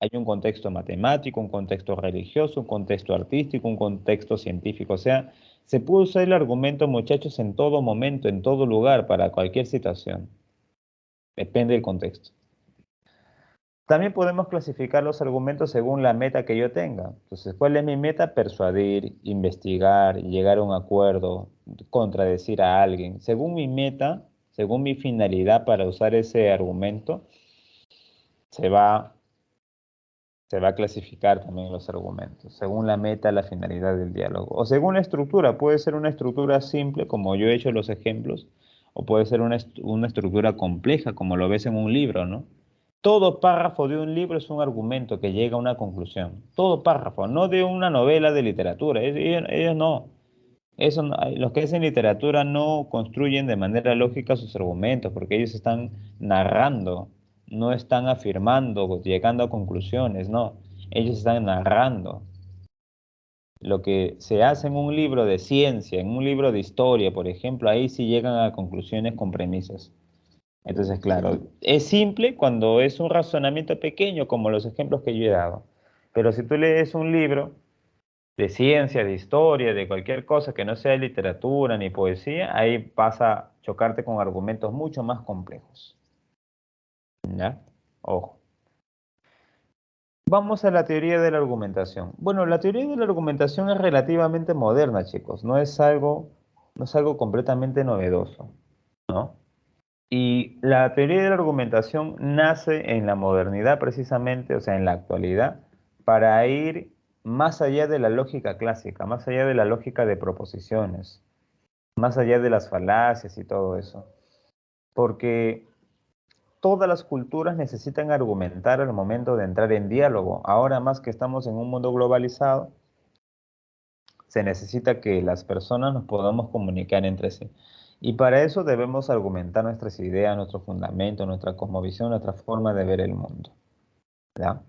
hay un contexto matemático, un contexto religioso, un contexto artístico, un contexto científico. O sea, se puede usar el argumento, muchachos, en todo momento, en todo lugar, para cualquier situación. Depende del contexto. También podemos clasificar los argumentos según la meta que yo tenga. Entonces, ¿cuál es mi meta? Persuadir, investigar, llegar a un acuerdo, contradecir a alguien. Según mi meta, según mi finalidad para usar ese argumento, se va, se va a clasificar también los argumentos, según la meta, la finalidad del diálogo. O según la estructura, puede ser una estructura simple, como yo he hecho los ejemplos, o puede ser una estructura compleja, como lo ves en un libro, ¿no? Todo párrafo de un libro es un argumento que llega a una conclusión. Todo párrafo, no de una novela de literatura. Ellos no. Eso los que hacen literatura no construyen de manera lógica sus argumentos, porque ellos están narrando, no están afirmando, llegando a conclusiones, no. Ellos están narrando. Lo que se hace en un libro de ciencia, en un libro de historia, por ejemplo, ahí sí llegan a conclusiones con premisas. Entonces, claro, es simple cuando es un razonamiento pequeño, como los ejemplos que yo he dado. Pero si tú lees un libro de ciencia, de historia, de cualquier cosa que no sea literatura ni poesía, ahí vas a chocarte con argumentos mucho más complejos. ¿Ya? Ojo. Vamos a la teoría de la argumentación. Bueno, la teoría de la argumentación es relativamente moderna, chicos. No es algo completamente novedoso. ¿no? Y la teoría de la argumentación nace en la modernidad precisamente, o sea, en la actualidad, para ir más allá de la lógica clásica, más allá de la lógica de proposiciones, más allá de las falacias y todo eso. Porque todas las culturas necesitan argumentar al momento de entrar en diálogo. Ahora más que estamos en un mundo globalizado, se necesita que las personas nos podamos comunicar entre sí. Y para eso debemos argumentar nuestras ideas, nuestros fundamentos, nuestra cosmovisión, nuestra forma de ver el mundo. ¿Ya?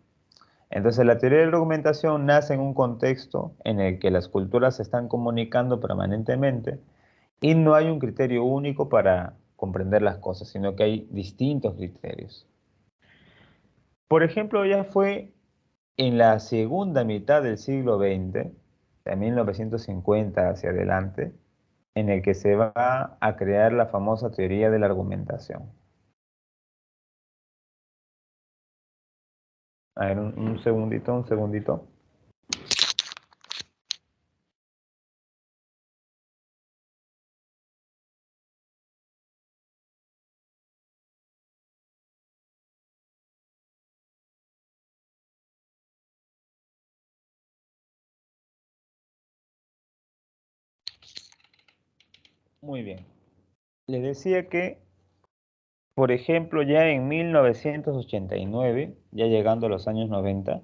Entonces la teoría de la argumentación nace en un contexto en el que las culturas se están comunicando permanentemente y no hay un criterio único para comprender las cosas, sino que hay distintos criterios. Por ejemplo, ya fue en la segunda mitad del siglo XX, de 1950 hacia adelante, en el que se va a crear la famosa teoría de la argumentación. A ver, un segundito, un segundito. Muy bien. Les decía que, por ejemplo, ya en 1989, ya llegando a los años 90,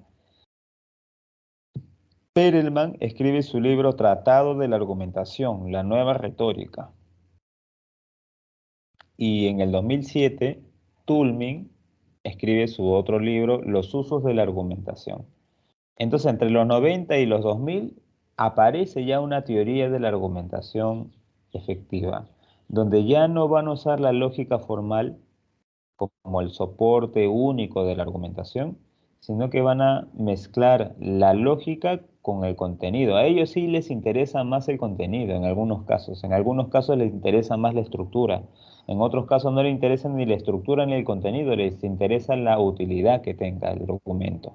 Perelman escribe su libro Tratado de la Argumentación, la nueva retórica. Y en el 2007, Toulmin escribe su otro libro, Los usos de la argumentación. Entonces, entre los 90 y los 2000, aparece ya una teoría de la argumentación efectiva, donde ya no van a usar la lógica formal como el soporte único de la argumentación, sino que van a mezclar la lógica con el contenido. A ellos sí les interesa más el contenido en algunos casos les interesa más la estructura, en otros casos no les interesa ni la estructura ni el contenido, les interesa la utilidad que tenga el documento.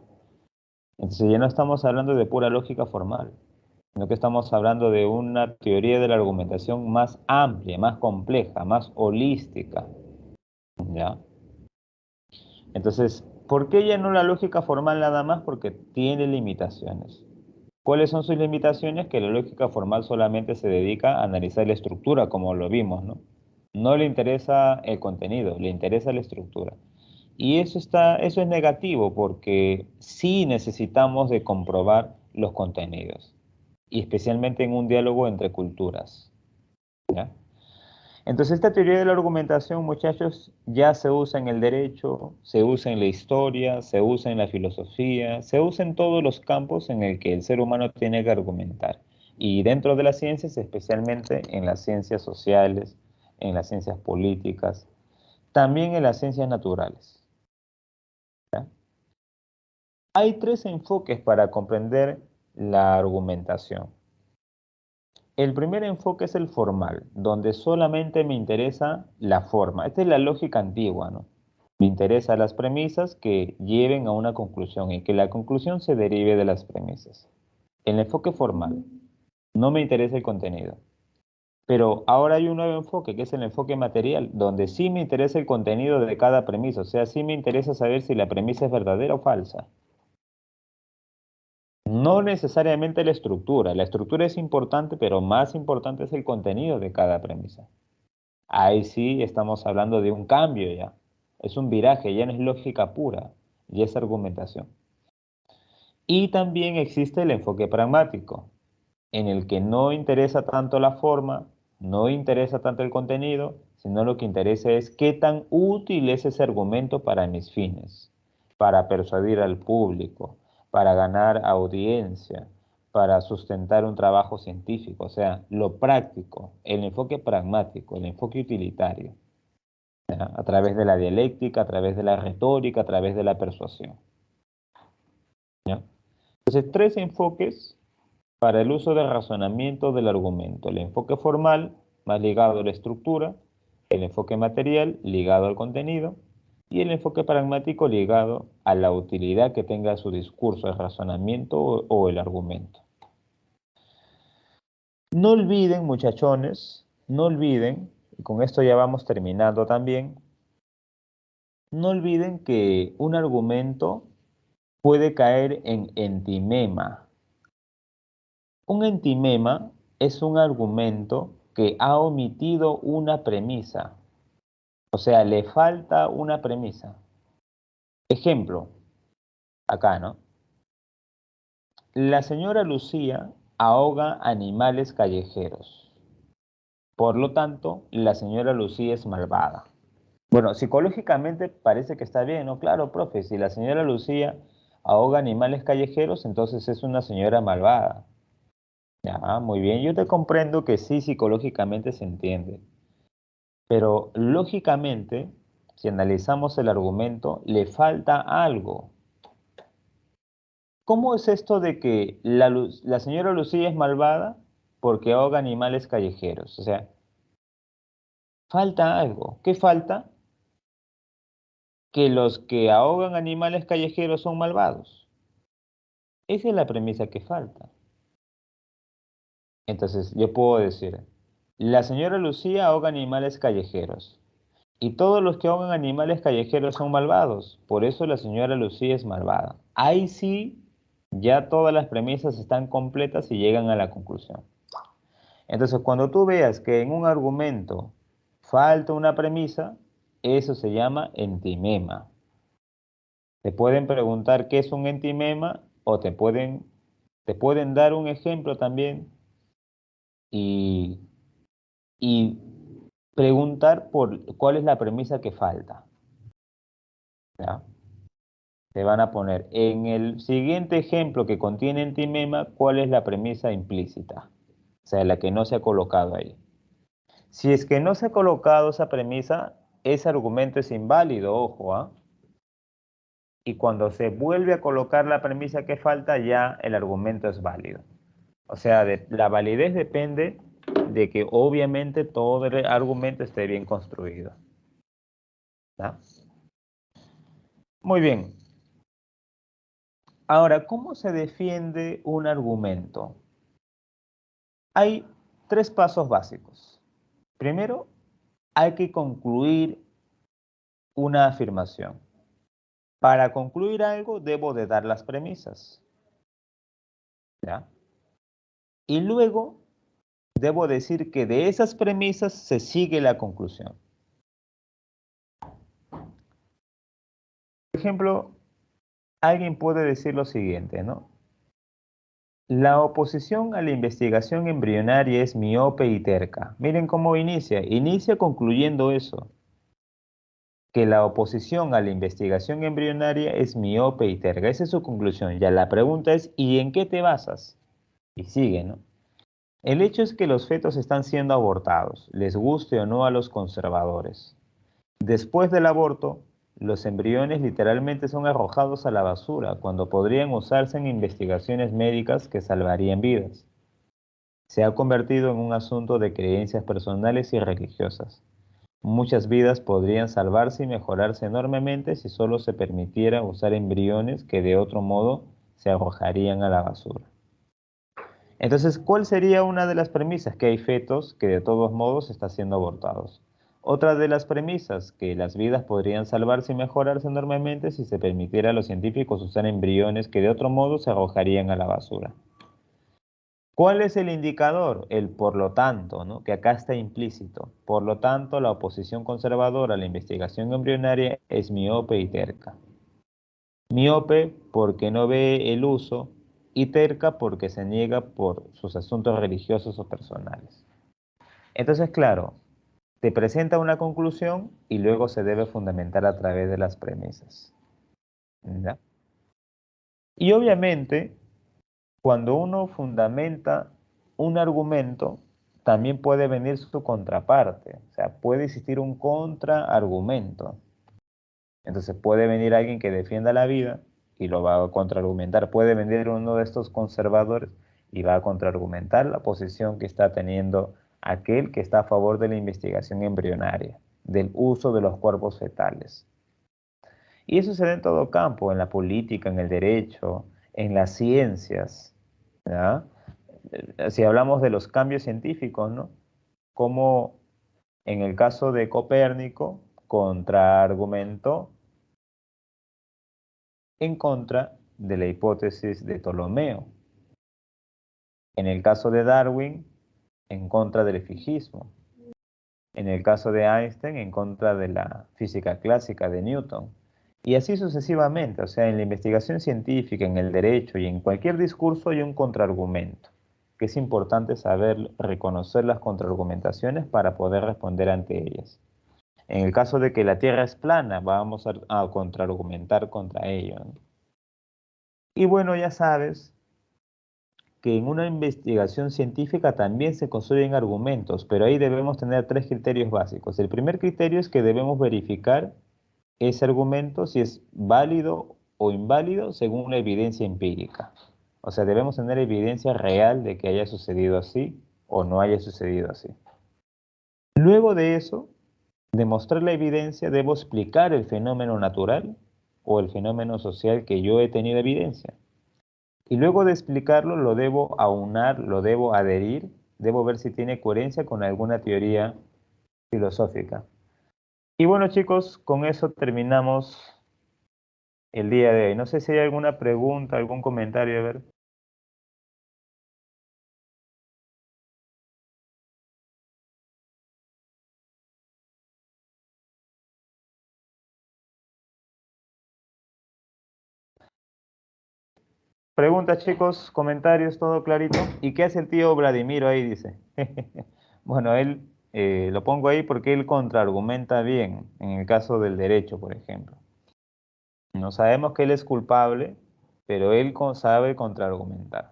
Entonces ya no estamos hablando de pura lógica formal, sino que estamos hablando de una teoría de la argumentación más amplia, más compleja, más holística, ¿ya? Entonces, ¿por qué ya no la lógica formal nada más? Porque tiene limitaciones. ¿Cuáles son sus limitaciones? Que la lógica formal solamente se dedica a analizar la estructura, como lo vimos, ¿no? No le interesa el contenido, le interesa la estructura. Y eso es negativo porque sí necesitamos de comprobar los contenidos, y especialmente en un diálogo entre culturas, ¿ya? Entonces, esta teoría de la argumentación, muchachos, ya se usa en el derecho, se usa en la historia, se usa en la filosofía, se usa en todos los campos en el que el ser humano tiene que argumentar. Y dentro de las ciencias, especialmente en las ciencias sociales, en las ciencias políticas, también en las ciencias naturales, ¿ya? Hay tres enfoques para comprender la argumentación. El primer enfoque es el formal, donde solamente me interesa la forma. Esta es la lógica antigua, ¿no? Me interesan las premisas que lleven a una conclusión y que la conclusión se derive de las premisas. El enfoque formal, no me interesa el contenido. Pero ahora hay un nuevo enfoque, que es el enfoque material, donde sí me interesa el contenido de cada premisa. O sea, sí me interesa saber si la premisa es verdadera o falsa. No necesariamente la estructura. La estructura es importante, pero más importante es el contenido de cada premisa. Ahí sí estamos hablando de un cambio ya. Es un viraje, ya no es lógica pura, ya es argumentación. Y también existe el enfoque pragmático, en el que no interesa tanto la forma, no interesa tanto el contenido, sino lo que interesa es qué tan útil es ese argumento para mis fines, para persuadir al público, para ganar audiencia, para sustentar un trabajo científico, o sea, lo práctico, el enfoque pragmático, el enfoque utilitario, ¿ya? A través de la dialéctica, a través de la retórica, a través de la persuasión, ¿ya? Entonces, tres enfoques para el uso del razonamiento del argumento: el enfoque formal, más ligado a la estructura; el enfoque material, ligado al contenido; y el enfoque pragmático, ligado a la utilidad que tenga su discurso, el razonamiento o el argumento. No olviden, muchachones, no olviden y con esto ya vamos terminando también, no olviden que un argumento puede caer en entimema. Un entimema es un argumento que ha omitido una premisa, o sea, le falta una premisa. Ejemplo, acá, ¿no? La señora Lucía ahoga animales callejeros. Por lo tanto, la señora Lucía es malvada. Bueno, psicológicamente parece que está bien, ¿no? Claro, profe, si la señora Lucía ahoga animales callejeros, entonces es una señora malvada. Ya, muy bien, yo te comprendo que sí, psicológicamente se entiende. Pero lógicamente, si analizamos el argumento, le falta algo. ¿Cómo es esto de que la señora Lucía es malvada porque ahoga animales callejeros? O sea, falta algo. ¿Qué falta? Que los que ahogan animales callejeros son malvados. Esa es la premisa que falta. Entonces, yo puedo decir, la señora Lucía ahoga animales callejeros. Y todos los que ahogan animales callejeros son malvados. Por eso la señora Lucía es malvada. Ahí sí, ya todas las premisas están completas y llegan a la conclusión. Entonces, cuando tú veas que en un argumento falta una premisa, eso se llama entimema. Te pueden preguntar qué es un entimema o te pueden dar un ejemplo también y, y preguntar por cuál es la premisa que falta. ¿Ya? Te van a poner en el siguiente ejemplo que contiene entimema, cuál es la premisa implícita, o sea, la que no se ha colocado ahí. Si es que no se ha colocado esa premisa, ese argumento es inválido, ojo, ¿ah? Y cuando se vuelve a colocar la premisa que falta, ya el argumento es válido. O sea, la validez depende de que obviamente todo el argumento esté bien construido. ¿Ya? Muy bien. Ahora, ¿cómo se defiende un argumento? Hay tres pasos básicos. Primero, hay que concluir una afirmación. Para concluir algo, debo de dar las premisas. ¿Ya? Y luego, debo decir que de esas premisas se sigue la conclusión. Por ejemplo, alguien puede decir lo siguiente, ¿no? La oposición a la investigación embrionaria es miope y terca. Miren cómo inicia. Inicia concluyendo eso, que la oposición a la investigación embrionaria es miope y terca. Esa es su conclusión. Ya la pregunta es, ¿y en qué te basas? Y sigue, ¿no? El hecho es que los fetos están siendo abortados, les guste o no a los conservadores. Después del aborto, los embriones literalmente son arrojados a la basura cuando podrían usarse en investigaciones médicas que salvarían vidas. Se ha convertido en un asunto de creencias personales y religiosas. Muchas vidas podrían salvarse y mejorarse enormemente si solo se permitiera usar embriones que de otro modo se arrojarían a la basura. Entonces, ¿cuál sería una de las premisas? Que hay fetos que de todos modos están siendo abortados. Otra de las premisas, que las vidas podrían salvarse y mejorarse enormemente si se permitiera a los científicos usar embriones que de otro modo se arrojarían a la basura. ¿Cuál es el indicador? El por lo tanto, ¿no? Que acá está implícito. Por lo tanto, la oposición conservadora a la investigación embrionaria es miope y terca. Miope porque no ve el uso y terca porque se niega por sus asuntos religiosos o personales. Entonces, claro, te presenta una conclusión y luego se debe fundamentar a través de las premisas. ¿Ya? Y obviamente, cuando uno fundamenta un argumento, también puede venir su contraparte. O sea, puede existir un contraargumento. Entonces puede venir alguien que defienda la vida y lo va a contraargumentar. Puede venir uno de estos conservadores y va a contraargumentar la posición que está teniendo aquel que está a favor de la investigación embrionaria, del uso de los cuerpos fetales. Y eso se da en todo campo, en la política, en el derecho, en las ciencias, ¿ya? Si hablamos de los cambios científicos, ¿no? Cómo En el caso de Copérnico, contraargumentó en contra de la hipótesis de Ptolomeo. En el caso de Darwin, en contra del fijismo. En el caso de Einstein, en contra de la física clásica de Newton. Y así sucesivamente, o sea, en la investigación científica, en el derecho y en cualquier discurso hay un contraargumento, que es importante saber reconocer las contraargumentaciones para poder responder ante ellas. En el caso de que la Tierra es plana, vamos a contraargumentar contra ello, ¿no? Y bueno, ya sabes que en una investigación científica también se construyen argumentos, pero ahí debemos tener 3 criterios básicos. El primer criterio es que debemos verificar ese argumento si es válido o inválido según la evidencia empírica. O sea, debemos tener evidencia real de que haya sucedido así o no haya sucedido así. Luego de eso, demostrar la evidencia, debo explicar el fenómeno natural o el fenómeno social que yo he tenido evidencia. Y luego de explicarlo, lo debo aunar, lo debo adherir, debo ver si tiene coherencia con alguna teoría filosófica. Y bueno, chicos, con eso terminamos el día de hoy. No sé si hay alguna pregunta, algún comentario, a ver. Preguntas, chicos, comentarios, todo clarito. ¿Y qué hace el tío Vladimiro ahí? Dice. Bueno, él lo pongo ahí porque él contraargumenta bien, en el caso del derecho, por ejemplo. No sabemos que él es culpable, pero él sabe contraargumentar.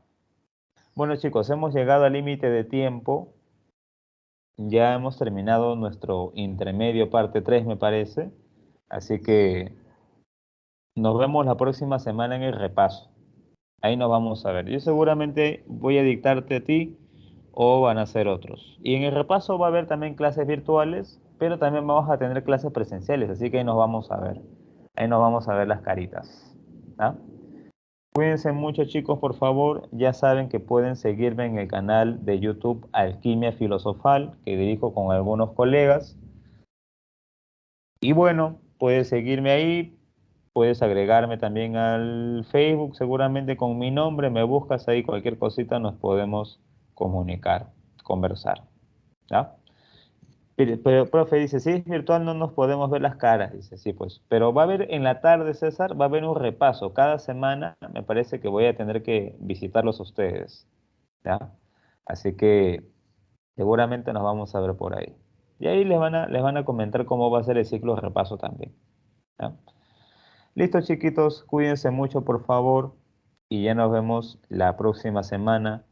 Bueno, chicos, hemos llegado al límite de tiempo. Ya hemos terminado nuestro intermedio parte 3, me parece. Así que nos vemos la próxima semana en el repaso. Ahí nos vamos a ver. Yo seguramente voy a dictarte a ti o van a ser otros. Y en el repaso va a haber también clases virtuales, pero también vamos a tener clases presenciales, así que ahí nos vamos a ver. Ahí nos vamos a ver las caritas. ¿Ah? Cuídense mucho, chicos, por favor. Ya saben que pueden seguirme en el canal de YouTube Alquimia Filosofal, que dirijo con algunos colegas. Y bueno, puedes seguirme ahí. Puedes agregarme también al Facebook, seguramente con mi nombre, me buscas ahí, cualquier cosita nos podemos comunicar, conversar. ¿Ya? Pero, profe, dice, si es virtual no nos podemos ver las caras, dice, sí, pues. Pero va a haber en la tarde, César, va a haber un repaso. Cada semana me parece que voy a tener que visitarlos a ustedes. ¿Ya? Así que seguramente nos vamos a ver por ahí. Y ahí les van a comentar cómo va a ser el ciclo de repaso también. ¿Ya? Listo, chiquitos, cuídense mucho, por favor, y ya nos vemos la próxima semana.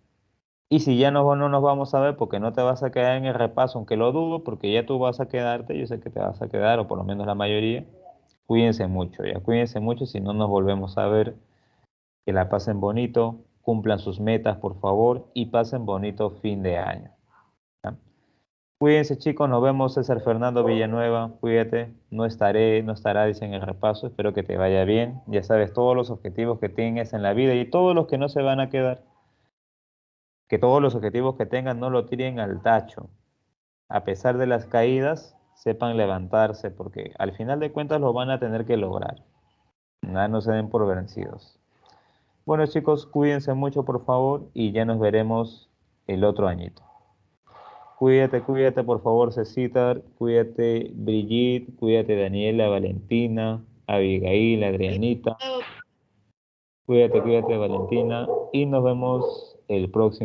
Y si ya no nos vamos a ver porque no te vas a quedar en el repaso, aunque lo dudo, porque ya tú vas a quedarte, yo sé que te vas a quedar, o por lo menos la mayoría, cuídense mucho, ya cuídense mucho, si no nos volvemos a ver, que la pasen bonito, cumplan sus metas, por favor, y pasen bonito fin de año. ¿Ya? Cuídense, chicos, nos vemos. César Fernando Villanueva, cuídate, no estará, dice, en el repaso, espero que te vaya bien, ya sabes todos los objetivos que tienes en la vida y todos los que no se van a quedar, que todos los objetivos que tengan no lo tiren al tacho, a pesar de las caídas, sepan levantarse, porque al final de cuentas lo van a tener que lograr, nada, no se den por vencidos. Bueno, chicos, cuídense mucho, por favor, y ya nos veremos el otro añito. Cuídate, por favor, Cecitar. Cuídate, Brigitte. Cuídate, Daniela, Valentina, Abigail, Adrianita. Cuídate, Valentina. Y nos vemos el próximo.